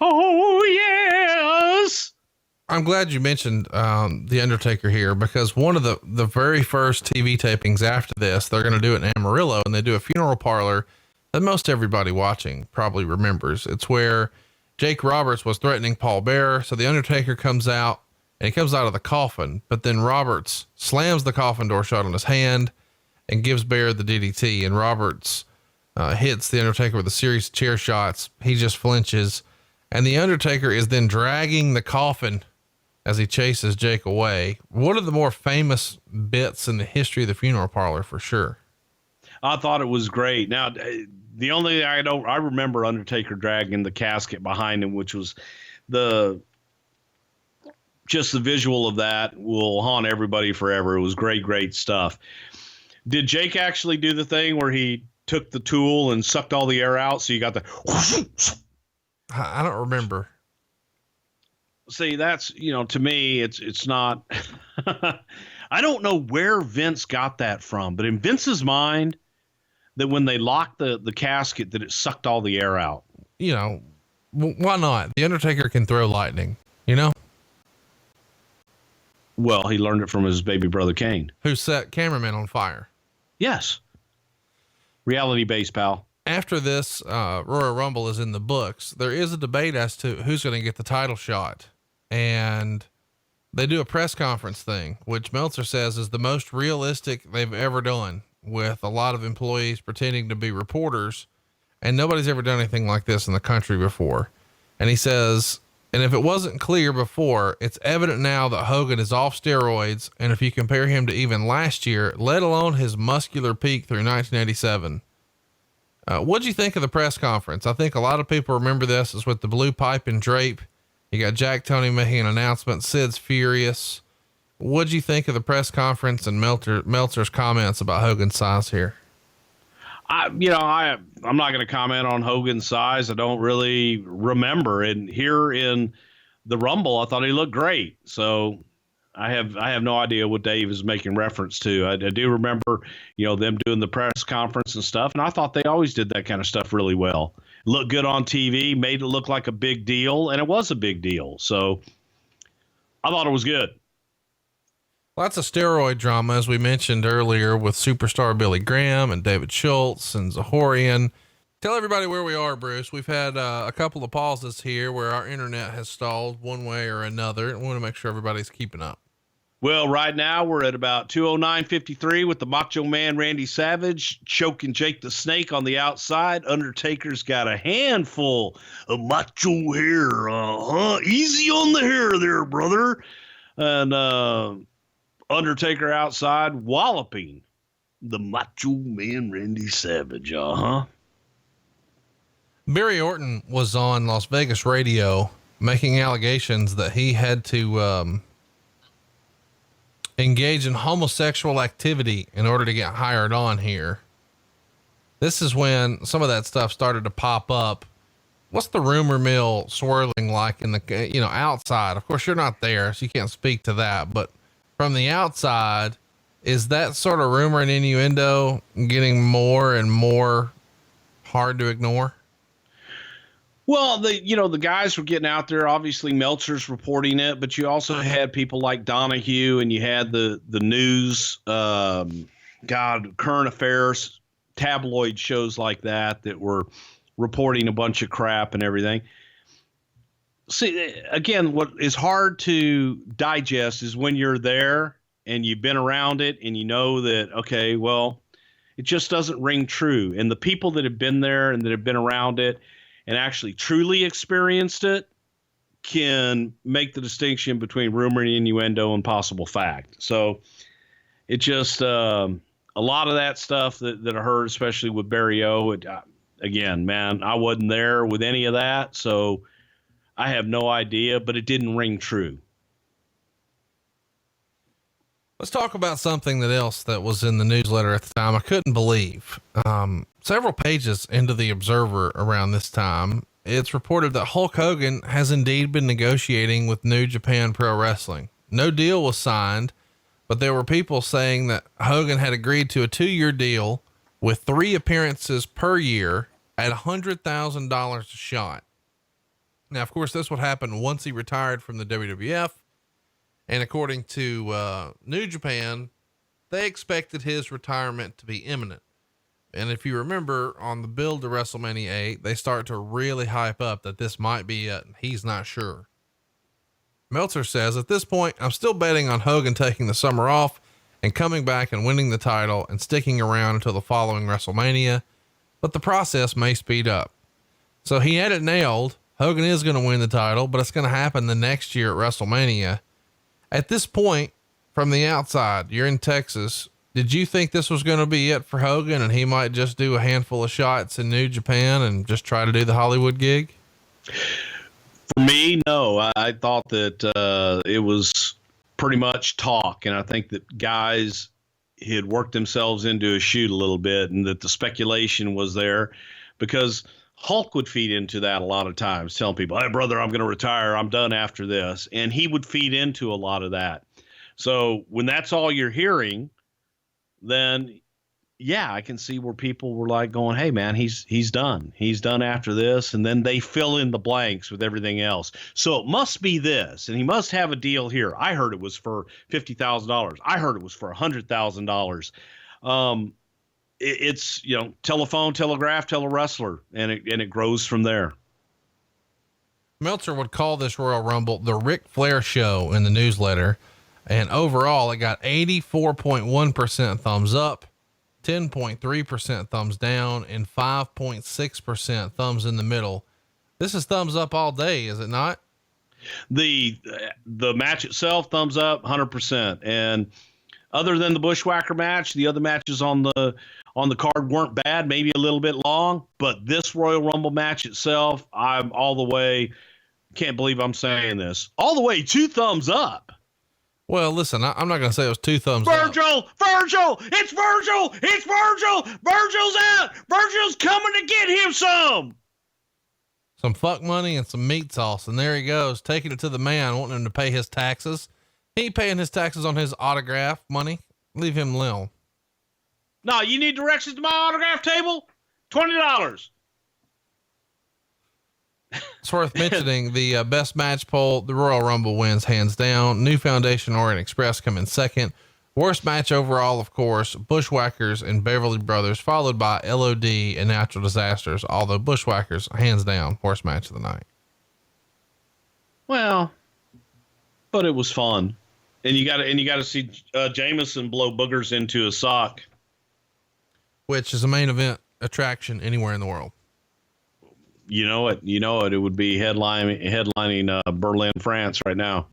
Oh, yes. I'm glad you mentioned the Undertaker here, because one of the very first TV tapings after this, they're going to do it in Amarillo, and they do a funeral parlor that most everybody watching probably remembers. It's where Jake Roberts was threatening Paul Bearer. So the Undertaker comes out, and he comes out of the coffin, but then Roberts slams the coffin door shut on his hand and gives Bearer the DDT, and Roberts hits the Undertaker with a series of chair shots. He just flinches, and the Undertaker is then dragging the coffin as he chases Jake away. One of the more famous bits in the history of the funeral parlor, for sure. I thought it was great. Now, the only thing I remember Undertaker dragging the casket behind him, which was just the visual of that will haunt everybody forever. It was great stuff. Did Jake actually do the thing where he took the tool and sucked all the air out? So you got the, I don't remember. See, that's, you know, to me, it's not, I don't know where Vince got that from, but in Vince's mind, that when they locked the casket, that it sucked all the air out. You know, why not? The Undertaker can throw lightning, you know? Well, he learned it from his baby brother, Kane, who set cameramen on fire. Yes. Reality based, pal. After this, Royal Rumble is in the books. There is a debate as to who's going to get the title shot. And they do a press conference thing, which Meltzer says is the most realistic they've ever done, with a lot of employees pretending to be reporters. And nobody's ever done anything like this in the country before. And he says, and if it wasn't clear before, it's evident now that Hogan is off steroids. And if you compare him to even last year, let alone his muscular peak through 1987, What'd you think of the press conference? I think a lot of people remember this as with the blue pipe and drape. You got Jack Tony making an announcement. Sid's furious. What'd you think of the press conference and Meltzer's comments about Hogan's size here? I'm not going to comment on Hogan's size. I don't really remember. And here in the Rumble, I thought he looked great. So I have no idea what Dave is making reference to. I do remember, them doing the press conference and stuff. And I thought they always did that kind of stuff really well. Looked good on TV, made it look like a big deal. And it was a big deal. So I thought it was good. Lots of steroid drama, as we mentioned earlier, with superstar Billy Graham and David Schultz and Zahorian. Tell everybody where we are, Bruce. We've had a couple of pauses here where our internet has stalled one way or another. I want to make sure everybody's keeping up. Well, right now we're at about 209.53 with the Macho Man Randy Savage choking Jake the Snake on the outside. Undertaker's got a handful of macho hair. Easy on the hair there, brother. And Undertaker outside walloping the Macho Man Randy Savage. Barry Orton was on Las Vegas radio making allegations that he had to engage in homosexual activity in order to get hired on here. This is when some of that stuff started to pop up. What's the rumor mill swirling like in the, outside? Of course, you're not there, so you can't speak to that, but from the outside, is that sort of rumor and innuendo getting more and more hard to ignore? Well, the guys were getting out there. Obviously, Meltzer's reporting it, but you also had people like Donahue, and you had the news, current affairs, tabloid shows like that were reporting a bunch of crap and everything. See, again, what is hard to digest is when you're there and you've been around it and you know that, okay, well, it just doesn't ring true. And the people that have been there and that have been around it and actually truly experienced it can make the distinction between rumor and innuendo and possible fact. So it just, a lot of that stuff that I heard, especially with Barry O, again, man, I wasn't there with any of that. So I have no idea, but it didn't ring true. Let's talk about something else that was in the newsletter at the time. I couldn't believe, several pages into the Observer around this time, it's reported that Hulk Hogan has indeed been negotiating with New Japan Pro Wrestling. No deal was signed, but there were people saying that Hogan had agreed to a 2-year deal with 3 appearances per year at $100,000 a shot. Now, of course, this would happen once he retired from the WWF. And according to New Japan, they expected his retirement to be imminent. And if you remember on the build to WrestleMania 8, they start to really hype up that this might be it. He's not sure. Meltzer says, at this point, I'm still betting on Hogan taking the summer off and coming back and winning the title and sticking around until the following WrestleMania, but the process may speed up. So he had it nailed. Hogan is going to win the title, but it's going to happen the next year at WrestleMania. At this point, from the outside, you're in Texas. Did you think this was going to be it for Hogan and he might just do a handful of shots in New Japan and just try to do the Hollywood gig? For me, no. I thought that it was pretty much talk. And I think that guys had worked themselves into a shoot a little bit and that the speculation was there because Hulk would feed into that a lot of times, telling people, hey, brother, I'm going to retire. I'm done after this. And he would feed into a lot of that. So when that's all you're hearing, then, yeah, I can see where people were like going, hey, man, he's done. He's done after this. And then they fill in the blanks with everything else. So it must be this. And he must have a deal here. I heard it was for $50,000. I heard it was for $100,000. It's, telephone, telegraph, tele-wrestler, and it grows from there. Meltzer would call this Royal Rumble the Ric Flair show in the newsletter. And overall, it got 84.1% thumbs up, 10.3% thumbs down, and 5.6% thumbs in the middle. This is thumbs up all day, is it not? The match itself, thumbs up 100%. And Other than the Bushwhacker match, the other matches on the card weren't bad, maybe a little bit long, but this Royal Rumble match itself, I'm all the way, can't believe I'm saying this, all the way 2 thumbs up. Well, listen, I'm not going to say it was 2 thumbs up. Virgil! It's Virgil! Virgil's out! Virgil's coming to get him some fuck money and some meat sauce. And there he goes, taking it to the man, wanting him to pay his taxes. He ain't paying his taxes on his autograph money. Leave him alone. No, you need directions to my autograph table? $20. It's worth mentioning the best match poll. The Royal Rumble wins hands down. New Foundation Orient Express come in second. Worst match overall, of course, Bushwhackers and Beverly Brothers, followed by LOD and Natural Disasters. Although Bushwhackers, hands down, worst match of the night. Well, but it was fun, and you got to see Jameson blow boogers into a sock, which is a main event attraction anywhere in the world. You know it. It would be headlining Berlin, France right now.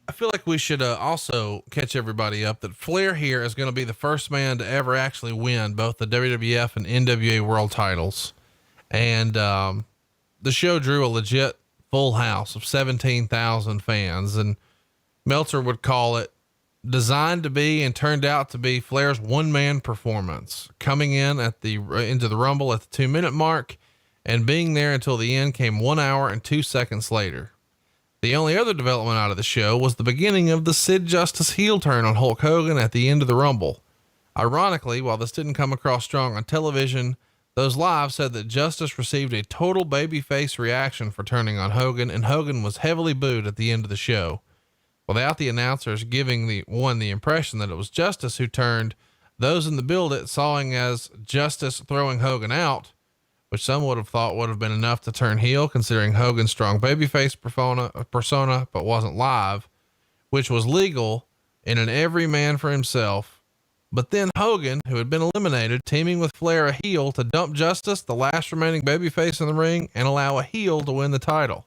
I feel like we should also catch everybody up that Flair here is going to be the first man to ever actually win both the WWF and NWA world titles. And the show drew a legit full house of 17,000 fans. And Meltzer would call it designed to be and turned out to be Flair's one-man performance, coming in into the Rumble at the 2-minute mark and being there until the end came 1 hour and 2 seconds later. The only other development out of the show was the beginning of the Sid Justice heel turn on Hulk Hogan at the end of the Rumble. Ironically, while this didn't come across strong on television, those live said that Justice received a total babyface reaction for turning on Hogan, and Hogan was heavily booed at the end of the show. Without the announcers giving the impression that it was Justice who turned, those in the build sawing as Justice throwing Hogan out, which some would have thought would have been enough to turn heel considering Hogan's strong babyface persona, but wasn't live, which was legal in an every man for himself. But then Hogan, who had been eliminated, teaming with Flair, a heel, to dump Justice, the last remaining babyface in the ring, and allow a heel to win the title.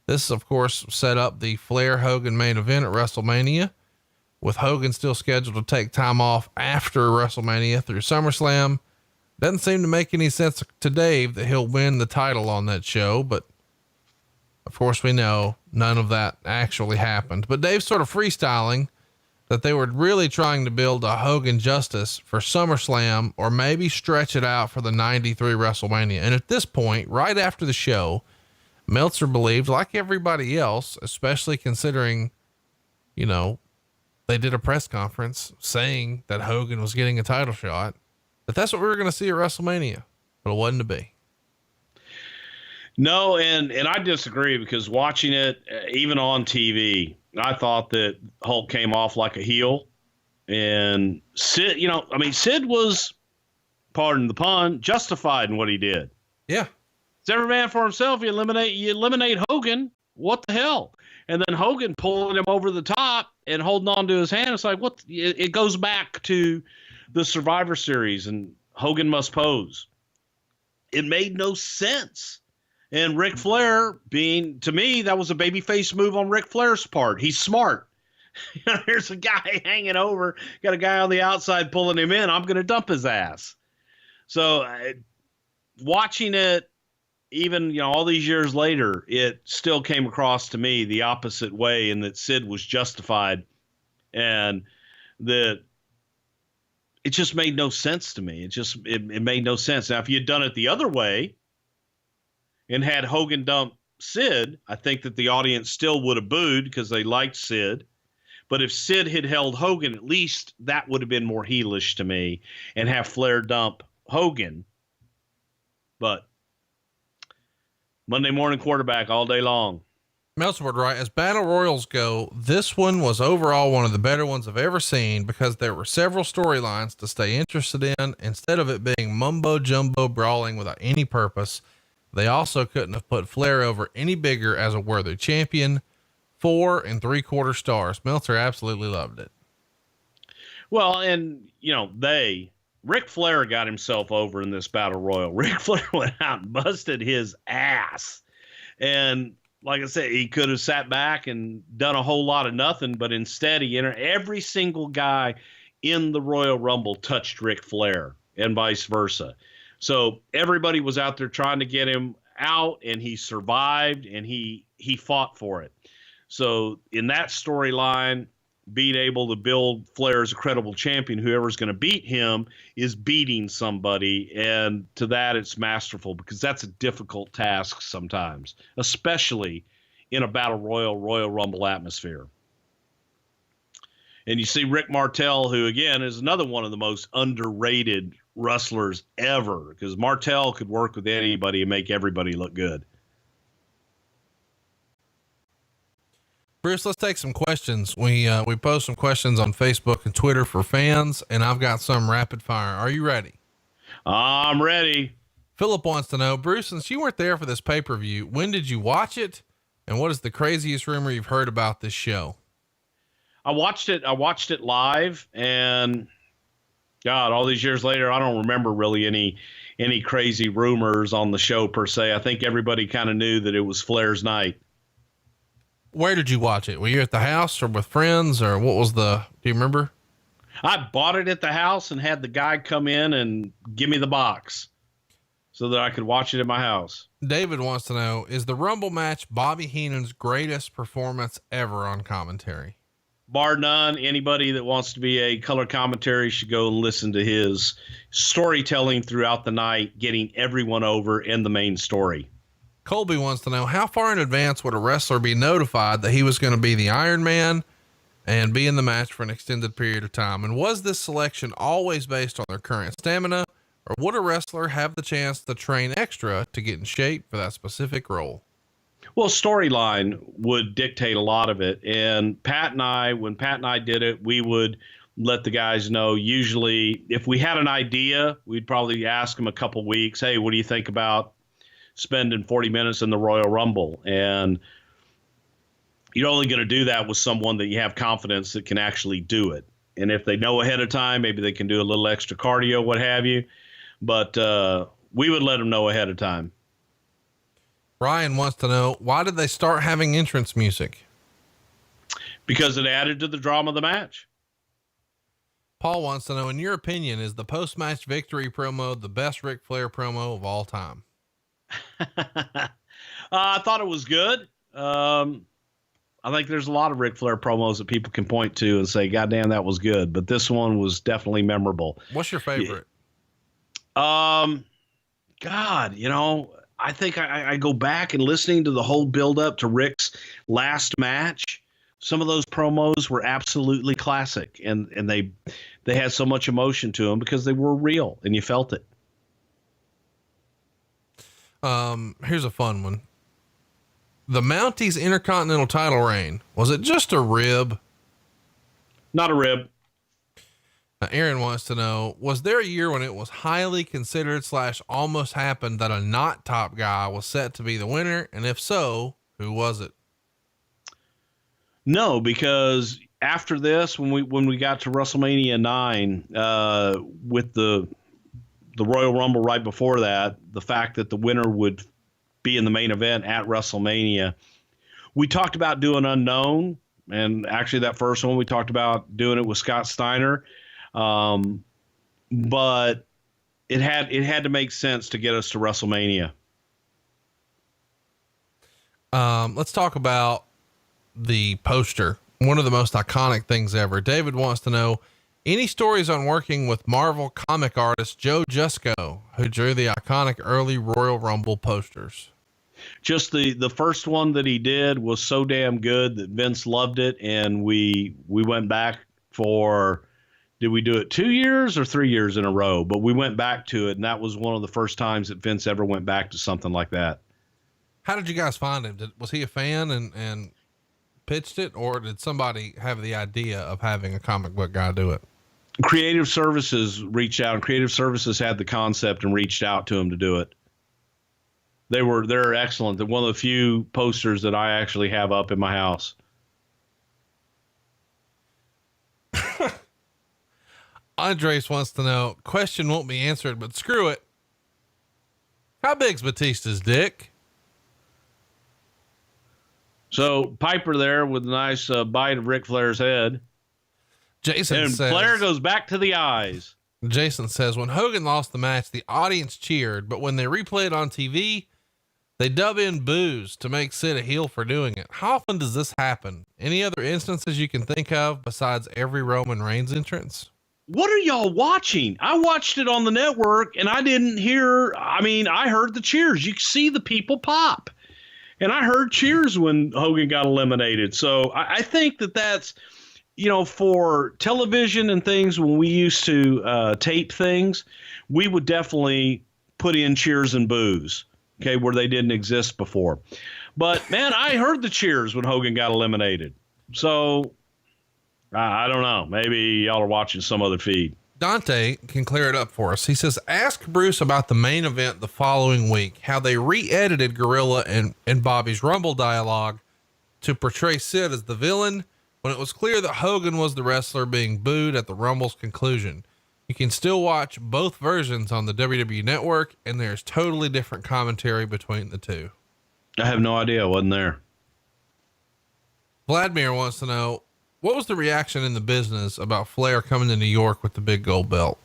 This, of course, set up the Flair-Hogan main event at Wrestlemania, with Hogan still scheduled to take time off after WrestleMania through SummerSlam. Doesn't seem to make any sense to Dave that he'll win the title on that show, but of course we know none of that actually happened. But Dave's sort of freestyling that they were really trying to build a Hogan Justice for SummerSlam, or maybe stretch it out for the 93 WrestleMania. And at this point, right after the show, Meltzer believed, like everybody else, especially considering, they did a press conference saying that Hogan was getting a title shot, that's what we were going to see at WrestleMania, but it wasn't to be. No. And I disagree, because watching it, even on TV, I thought that Hulk came off like a heel, and Sid, Sid was, pardon the pun, justified in what he did. Yeah. It's every man for himself. You eliminate Hogan. What the hell? And then Hogan pulling him over the top and holding on to his hand. It's like, it goes back to the Survivor Series and Hogan Must Pose. It made no sense. And Ric Flair to me, that was a babyface move on Ric Flair's part. He's smart. Here's a guy hanging over, got a guy on the outside pulling him in. I'm going to dump his ass. So watching it, even, all these years later, it still came across to me the opposite way, in that Sid was justified, and that it just made no sense to me. It made no sense. Now, if you'd done it the other way and had Hogan dump Sid, I think that the audience still would have booed because they liked Sid. But if Sid had held Hogan, at least that would have been more heelish to me, and have Flair dump Hogan. But Monday morning quarterback all day long. Meltzer would write, as battle royals go, this one was overall one of the better ones I've ever seen, because there were several storylines to stay interested in instead of it being mumbo jumbo brawling without any purpose. They also couldn't have put Flair over any bigger as a worthy champion. 4 3/4 stars. Meltzer absolutely loved it. Well, and Ric Flair got himself over in this battle royal. Ric Flair went out and busted his ass. And like I said, he could have sat back and done a whole lot of nothing, but instead he entered. Every single guy in the Royal Rumble touched Ric Flair and vice versa. So everybody was out there trying to get him out, and he survived, and he fought for it. So in that storyline, being able to build Flair as a credible champion, whoever's going to beat him is beating somebody. And to that, it's masterful, because that's a difficult task sometimes, especially in a Battle Royal Rumble atmosphere. And you see Rick Martel, who, again, is another one of the most underrated wrestlers ever, because Martel could work with anybody and make everybody look good. Bruce, let's take some questions. We post some questions on Facebook and Twitter for fans, and I've got some rapid fire. Are you ready? I'm ready. Philip wants to know, Bruce, since you weren't there for this pay-per-view, when did you watch it? And what is the craziest rumor you've heard about this show? I watched it live, and God, all these years later, I don't remember really any crazy rumors on the show per se. I think everybody kind of knew that it was Flair's night. Where did you watch it? Were you at the house or with friends, or what was do you remember? I bought it at the house and had the guy come in and give me the box so that I could watch it in my house. David wants to know, is the Rumble match Bobby Heenan's greatest performance ever on commentary? Bar none. Anybody that wants to be a color commentary should go and listen to his storytelling throughout the night, getting everyone over in the main story. Colby wants to know, how far in advance would a wrestler be notified that he was going to be the Iron Man and be in the match for an extended period of time? And was this selection always based on their current stamina, or would a wrestler have the chance to train extra to get in shape for that specific role? Well, storyline would dictate a lot of it. And when Pat and I did it, we would let the guys know. Usually if we had an idea, we'd probably ask them a couple weeks, hey, what do you think about spending 40 minutes in the Royal Rumble? And you're only going to do that with someone that you have confidence that can actually do it. And if they know ahead of time, maybe they can do a little extra cardio, what have you. But we would let them know ahead of time. Ryan wants to know, why did they start having entrance music? Because it added to the drama of the match. Paul wants to know, in your opinion, is the post-match victory promo the best Ric Flair promo of all time? I thought it was good. I think there's a lot of Ric Flair promos that people can point to and say, God damn, that was good. But this one was definitely memorable. What's your favorite? God, I think I go back and listening to the whole build up to Rick's last match. Some of those promos were absolutely classic, and they had so much emotion to them because they were real and you felt it. Here's a fun one. The Mounties Intercontinental title reign, was it just a rib? Not a rib. Aaron wants to know, was there a year when it was highly considered / almost happened that a not top guy was set to be the winner? And if so, who was it? No, because after this, when we got to WrestleMania 9, with the Royal Rumble right before that, the fact that the winner would be in the main event at WrestleMania, we talked about doing Unknown. And actually that first one, we talked about doing it with Scott Steiner. But it had to make sense to get us to WrestleMania. Let's talk about the poster. One of the most iconic things ever. David wants to know, any stories on working with Marvel comic artist Joe Jusko, who drew the iconic early Royal Rumble posters? Just the first one that he did was so damn good that Vince loved it. And we went back for, did we do it 2 years or 3 years in a row? But we went back to it. And that was one of the first times that Vince ever went back to something like that. How did you guys find him? Was he a fan and pitched it, or did somebody have the idea of having a comic book guy do it? Creative Services reached out, and Creative Services had the concept and reached out to him to do it. They're excellent. They're one of the few posters that I actually have up in my house. Andres wants to know, question won't be answered, but screw it. How big's Batista's dick? So Piper there with a nice bite of Ric Flair's head. Jason says, Flair goes back to the eyes. Jason says, when Hogan lost the match, the audience cheered, but when they replay it on TV, they dub in boos to make Sid a heel for doing it. How often does this happen? Any other instances you can think of besides every Roman Reigns entrance? What are y'all watching? I watched it on the network and I didn't hear, I heard the cheers. You can see the people pop. And I heard cheers when Hogan got eliminated. So I think that's, for television and things, when we used to tape things, we would definitely put in cheers and boos, okay, where they didn't exist before. But, man, I heard the cheers when Hogan got eliminated. So I don't know. Maybe y'all are watching some other feed. Dante can clear it up for us. He says, ask Bruce about the main event the following week, how they re-edited Gorilla and Bobby's Rumble dialogue to portray Sid as the villain when it was clear that Hogan was the wrestler being booed at the Rumble's conclusion. You can still watch both versions on the WWE Network, and there's totally different commentary between the two. I have no idea. I wasn't there. Vladimir wants to know, what was the reaction in the business about Flair coming to New York with the big gold belt?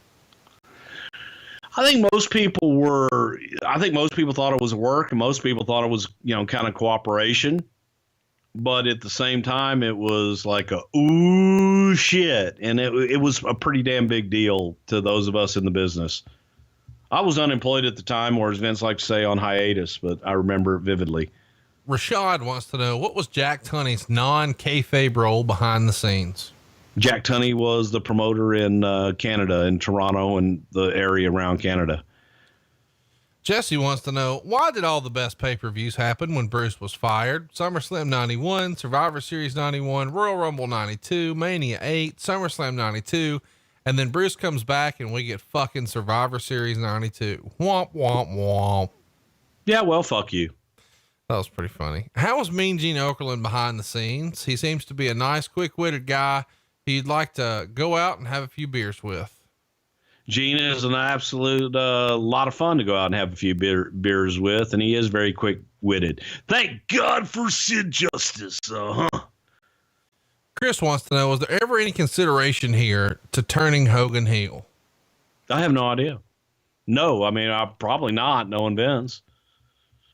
I think most people thought it was work, and most people thought it was, kind of cooperation. But at the same time, it was like ooh, shit. And it was a pretty damn big deal to those of us in the business. I was unemployed at the time, or as Vince likes to say, on hiatus, but I remember it vividly. Rashad wants to know, what was Jack Tunney's non-kayfabe role behind the scenes? Jack Tunney was the promoter in Canada, in Toronto and the area around Canada. Jesse wants to know, why did all the best pay-per-views happen when Bruce was fired? SummerSlam 91, Survivor Series 91, Royal Rumble 92, Mania 8, SummerSlam 92, and then Bruce comes back and we get fucking Survivor Series 92. Womp, womp, womp. Yeah, well, fuck you. That was pretty funny. How was Mean Gene Okerlund behind the scenes? He seems to be a nice, quick-witted guy who you'd like to go out and have a few beers with. Gene is an absolute lot of fun to go out and have a few beers with, and he is very quick-witted. Thank God for Sid Justice. Chris wants to know, was there ever any consideration here to turning Hogan heel? I have no idea. No, I probably not, knowing Vince.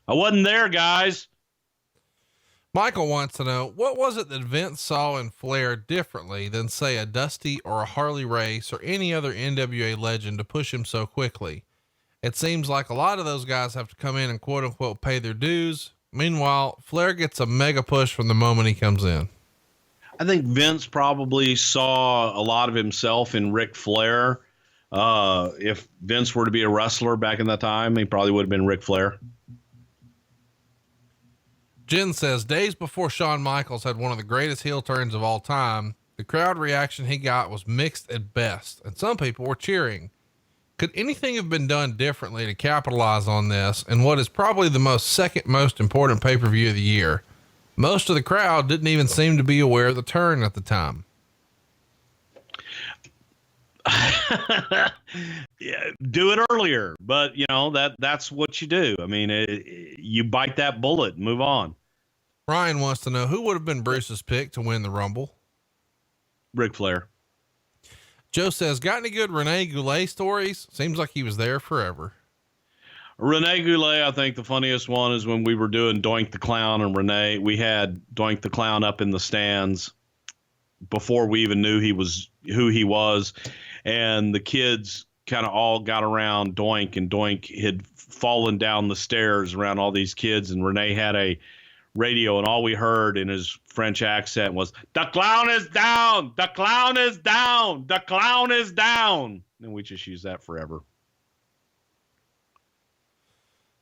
I wasn't there, guys. Michael wants to know, what was it that Vince saw in Flair differently than, say, a Dusty or a Harley Race or any other NWA legend to push him so quickly? It seems like a lot of those guys have to come in and quote unquote pay their dues. Meanwhile, Flair gets a mega push from the moment he comes in. I think Vince probably saw a lot of himself in Ric Flair. If Vince were to be a wrestler back in that time, he probably would have been Ric Flair. Jen says, days before Shawn Michaels had one of the greatest heel turns of all time, the crowd reaction he got was mixed at best, and some people were cheering. Could anything have been done differently to capitalize on this and what is probably the second most important pay-per-view of the year? Most of the crowd didn't even seem to be aware of the turn at the time. Yeah, do it earlier, but that's what you do. You bite that bullet and move on. Ryan wants to know, who would have been Bruce's pick to win the Rumble? Ric Flair. Joe says, got any good Rene Goulet stories? Seems like he was there forever. Rene Goulet, I think the funniest one is when we were doing Doink the Clown, and we had Doink the Clown up in the stands before we even knew who he was. And the kids kind of all got around Doink, and Doink had fallen down the stairs around all these kids. And Rene had a radio, and all we heard in his French accent was, "The clown is down, the clown is down, the clown is down." And we just use that forever.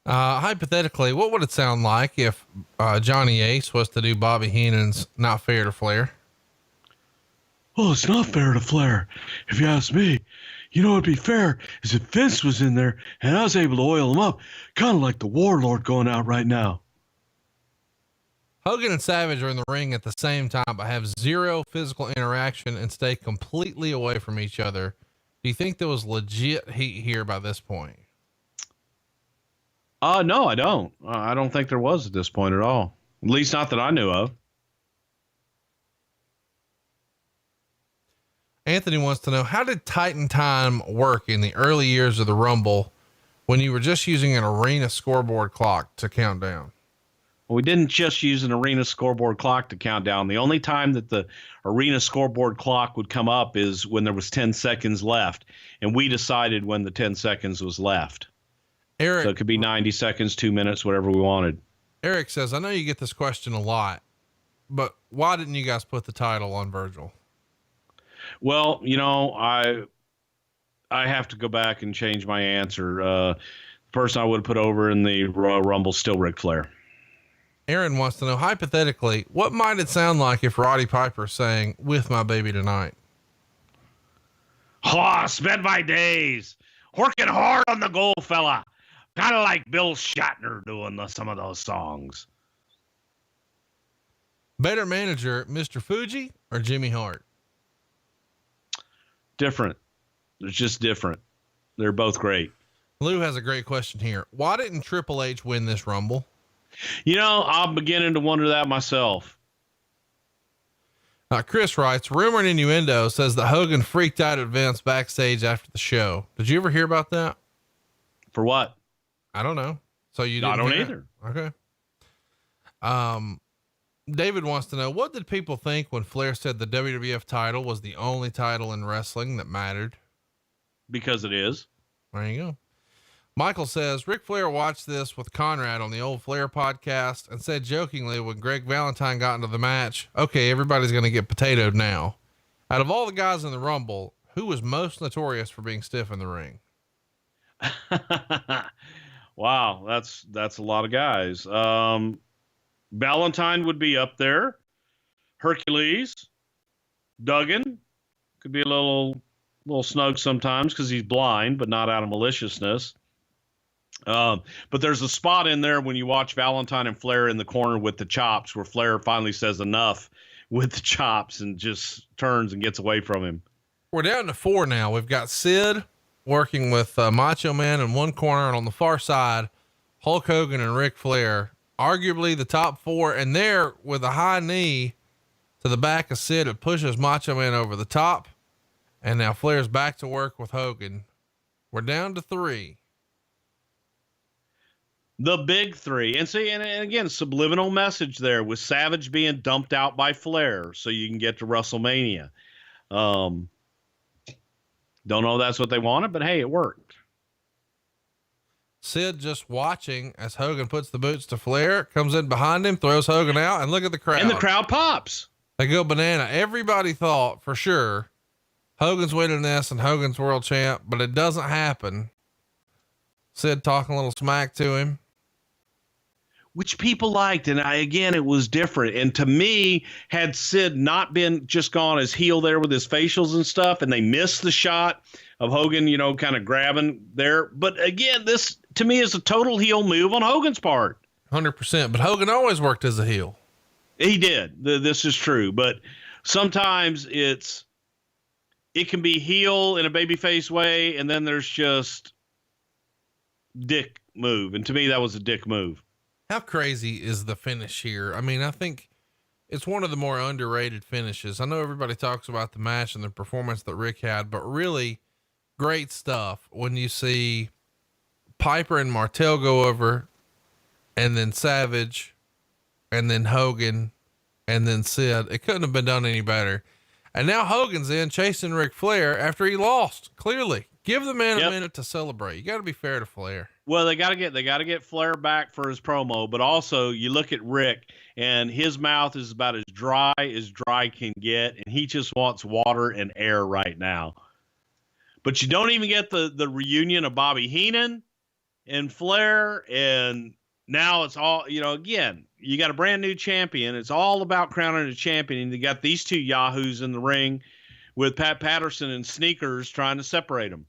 Hypothetically, what would it sound like if Johnny Ace was to do Bobby Heenan's Not Fair to Flair? Well, it's not fair to Flair, if you ask me. What'd be fair is if Vince was in there and I was able to oil him up, kind of like the Warlord going out right now. Hogan and Savage are in the ring at the same time, but have zero physical interaction and stay completely away from each other. Do you think there was legit heat here by this point? No, I don't. I don't think there was at this point at all. At least not that I knew of. Anthony wants to know, how did Titan Time work in the early years of the Rumble when you were just using an arena scoreboard clock to count down? Well, we didn't just use an arena scoreboard clock to count down. The only time that the arena scoreboard clock would come up is when there was 10 seconds left, and we decided when the 10 seconds was left. Eric, so it could be 90 seconds, 2 minutes, whatever we wanted. Eric says, I know you get this question a lot, but why didn't you guys put the title on Virgil? Well, you know, I have to go back and change my answer. The person I would have put over in the Royal Rumble still Ric Flair. Aaron wants to know, hypothetically, what might it sound like if Roddy Piper sang "With My Baby Tonight"? Oh, I spent my days working hard on the goal, fella. Kind of like Bill Shatner doing some of those songs. Better manager, Mr. Fuji or Jimmy Hart? Different. It's just different. They're both great. Lou has a great question here. Why didn't Triple H win this Rumble? You know, I'm beginning to wonder that myself. Chris writes, rumor and innuendo says that Hogan freaked out at Vince backstage after the show. Did you ever hear about that? For what? I don't know. So you didn't I don't hear either. It? Okay. David wants to know, what did people think when Flair said the WWF title was the only title in wrestling that mattered? Because it is. There you go. Michael says, Ric Flair watched this with Conrad on the old Flair podcast and said jokingly when Greg Valentine got into the match, okay, everybody's going to get potatoed now. Out of all the guys in the Rumble, who was most notorious for being stiff in the ring? Wow. That's a lot of guys. Valentine would be up there. Hercules, Duggan could be a little snug sometimes because he's blind, but not out of maliciousness. But there's a spot in there when you watch Valentine and Flair in the corner with the chops where Flair finally says enough with the chops and just turns and gets away from him. We're down to 4 now. We've got Sid working with Macho Man in one corner, and on the far side, Hulk Hogan and Ric Flair, arguably the top 4, and there with a high knee to the back of Sid, it pushes Macho Man over the top. And now Flair's back to work with Hogan. We're down to 3. The big 3. And see, and again, subliminal message there with Savage being dumped out by Flair so you can get to WrestleMania. Don't know if that's what they wanted, but hey, it worked. Sid just watching as Hogan puts the boots to Flair, comes in behind him, throws Hogan out, and look at the crowd. And the crowd pops. They go banana. Everybody thought for sure Hogan's winning this and Hogan's world champ, but it doesn't happen. Sid talking a little smack to him, which people liked. And again, it was different. And to me, had Sid not been just gone as heel there with his facials and stuff, and they missed the shot of Hogan, you know, kind of grabbing there. But again, this to me is a total heel move on Hogan's part. 100%. But Hogan always worked as a heel. He did. This is true. But sometimes it can be heel in a babyface way. And then there's just dick move. And to me, that was a dick move. How crazy is the finish here? I mean, I think it's one of the more underrated finishes. I know everybody talks about the match and the performance that Rick had, but really great stuff when you see Piper and Martel go over, and then Savage, and then Hogan, and then Sid. It couldn't have been done any better. And now Hogan's in chasing Ric Flair after he lost. Clearly, give the man a minute to celebrate. You got to be fair to Flair. Well, they got to get Flair back for his promo, but also you look at Rick and his mouth is about as dry can get, and he just wants water and air right now. But you don't even get the reunion of Bobby Heenan and Flair, and now it's all, you know, again, you got a brand new champion. It's all about crowning a champion, and you got these two yahoos in the ring with Pat Patterson and Sneakers trying to separate them.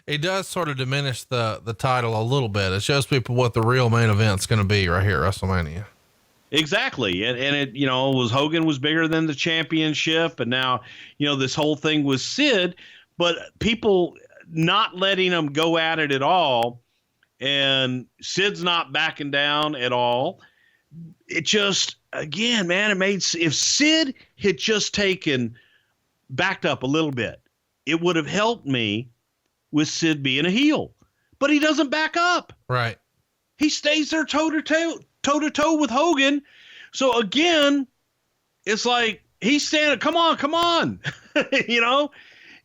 It does sort of diminish the title a little bit. It shows people what the real main event's going to be right here at WrestleMania. Exactly. And it, you know, Hogan was bigger than the championship. And now, you know, this whole thing was Sid, but people not letting him go at it at all. And Sid's not backing down at all. it just, again, man, if Sid had just backed up a little bit, it would have helped me with Sid being a heel, but he doesn't back up. Right. He stays there toe to toe with Hogan. So again, it's like he's standing, come on. You know,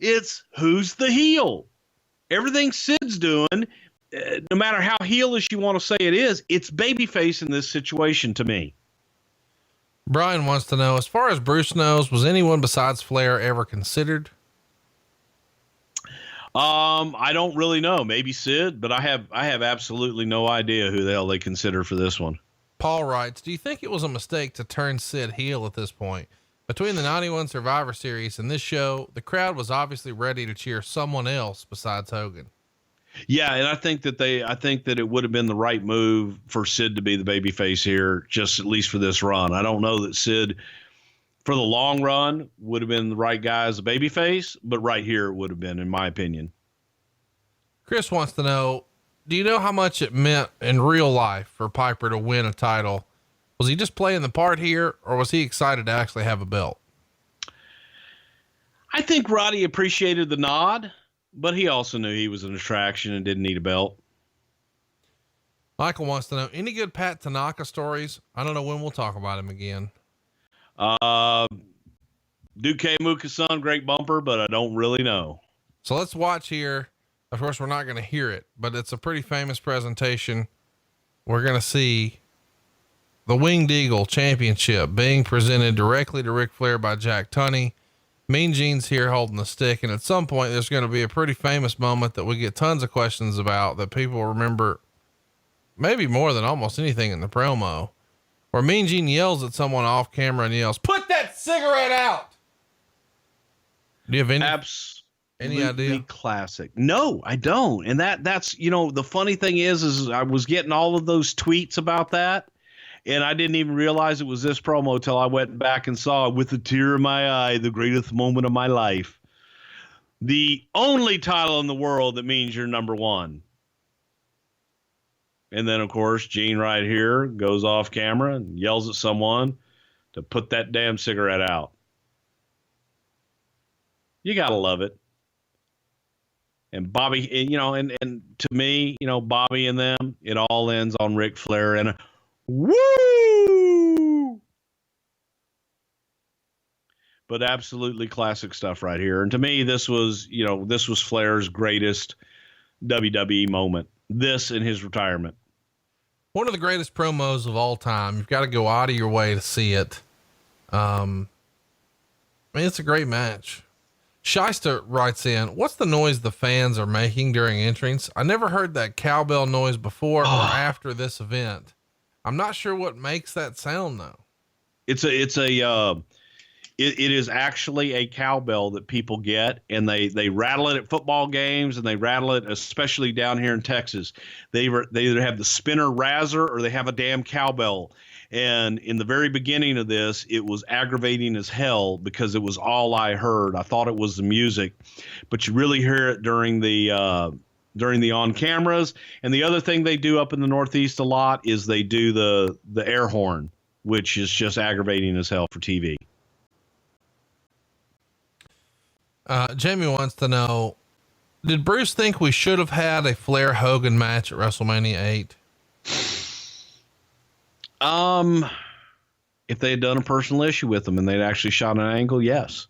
it's who's the heel. Everything Sid's doing, no matter how heelish you want to say it is, it's babyface in this situation to me. Brian wants to know, as far as Bruce knows, was anyone besides Flair ever considered? I don't really know. Maybe Sid, but I have absolutely no idea who the hell they consider for this one. Paul writes, do you think it was a mistake to turn Sid heel at this point? Between the 91 Survivor Series and this show, the crowd was obviously ready to cheer someone else besides Hogan. Yeah, and I think that it would have been the right move for Sid to be the babyface here, just at least for this run. I don't know that Sid, for the long run, would have been the right guy as a babyface, but right here it would have been, in my opinion. Chris wants to know, do you know how much it meant in real life for Piper to win a title? Was he just playing the part here, or was he excited to actually have a belt? I think Roddy appreciated the nod, but he also knew he was an attraction and didn't need a belt. Michael wants to know, any good Pat Tanaka stories? I don't know when we'll talk about him again. Duque Mukasan, great bumper, but I don't really know. So let's watch here. Of course, we're not going to hear it, but it's a pretty famous presentation. We're going to see the Winged Eagle Championship being presented directly to Ric Flair by Jack Tunney. Mean Gene's here holding the stick. And at some point, there's going to be a pretty famous moment that we get tons of questions about that people remember maybe more than almost anything in the promo, where Mean Gene yells at someone off camera and yells, "Put that cigarette out." Do you have any idea? Classic. No, I don't. And that's, the funny thing is I was getting all of those tweets about that, and I didn't even realize it was this promo till I went back and saw, with a tear in my eye, the greatest moment of my life. The only title in the world that means you're number one. And then, of course, Gene right here goes off camera and yells at someone to put that damn cigarette out. You got to love it. And Bobby, and to me, Bobby and them, it all ends on Ric Flair and a woo! But absolutely classic stuff right here. And to me, this was Flair's greatest WWE moment. This in his retirement. One of the greatest promos of all time. You've got to go out of your way to see it. It's a great match. Shyster writes in, what's the noise the fans are making during entrance? I never heard that cowbell noise before or after this event. I'm not sure what makes that sound though. It is actually a cowbell that people get, and they rattle it at football games, and they rattle it, especially down here in Texas. They either have the spinner razor or they have a damn cowbell. And in the very beginning of this, it was aggravating as hell because it was all I heard. I thought it was the music, but you really hear it during the on cameras. And the other thing they do up in the Northeast a lot is they do the air horn, which is just aggravating as hell for TV. Jamie wants to know, did Bruce think we should have had a Flair Hogan match at WrestleMania 8? If they had done a personal issue with them and they'd actually shot an angle, yes.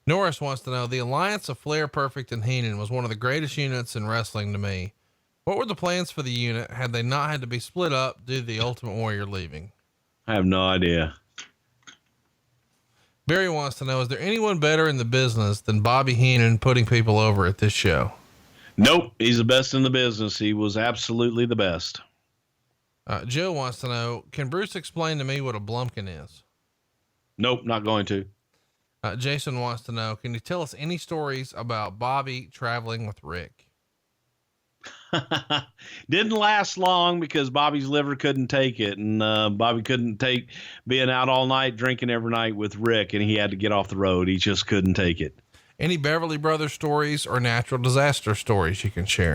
Norris wants to know, the alliance of Flair, Perfect, and Heenan was one of the greatest units in wrestling to me. What were the plans for the unit had they not had to be split up due to the Ultimate Warrior leaving? I have no idea. Barry wants to know, is there anyone better in the business than Bobby Heenan putting people over at this show? Nope. He's the best in the business. He was absolutely the best. Joe wants to know, can Bruce explain to me what a Blumpkin is? Nope, not going to. Jason wants to know, can you tell us any stories about Bobby traveling with Rick? Didn't last long because Bobby's liver couldn't take it. And Bobby couldn't take being out all night, drinking every night with Rick, and he had to get off the road. He just couldn't take it. Any Beverly Brothers stories or natural disaster stories you can share?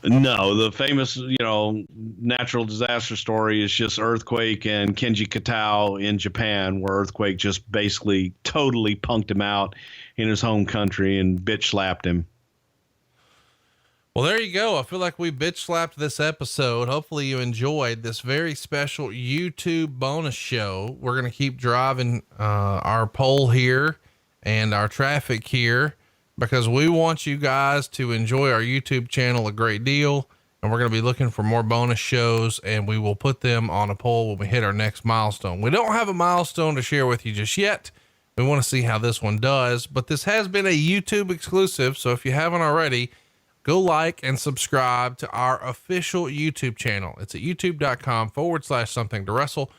No, the famous, natural disaster story is just Earthquake and Kenji Katao in Japan, where Earthquake just basically totally punked him out in his home country and bitch slapped him. Well, there you go. I feel like we bitch slapped this episode. Hopefully you enjoyed this very special YouTube bonus show. We're going to keep driving our poll here and our traffic here because we want you guys to enjoy our YouTube channel a great deal. And we're going to be looking for more bonus shows, and we will put them on a poll when we hit our next milestone. We don't have a milestone to share with you just yet. We want to see how this one does, but this has been a YouTube exclusive. So if you haven't already, go like and subscribe to our official YouTube channel. It's at youtube.com/something to wrestle.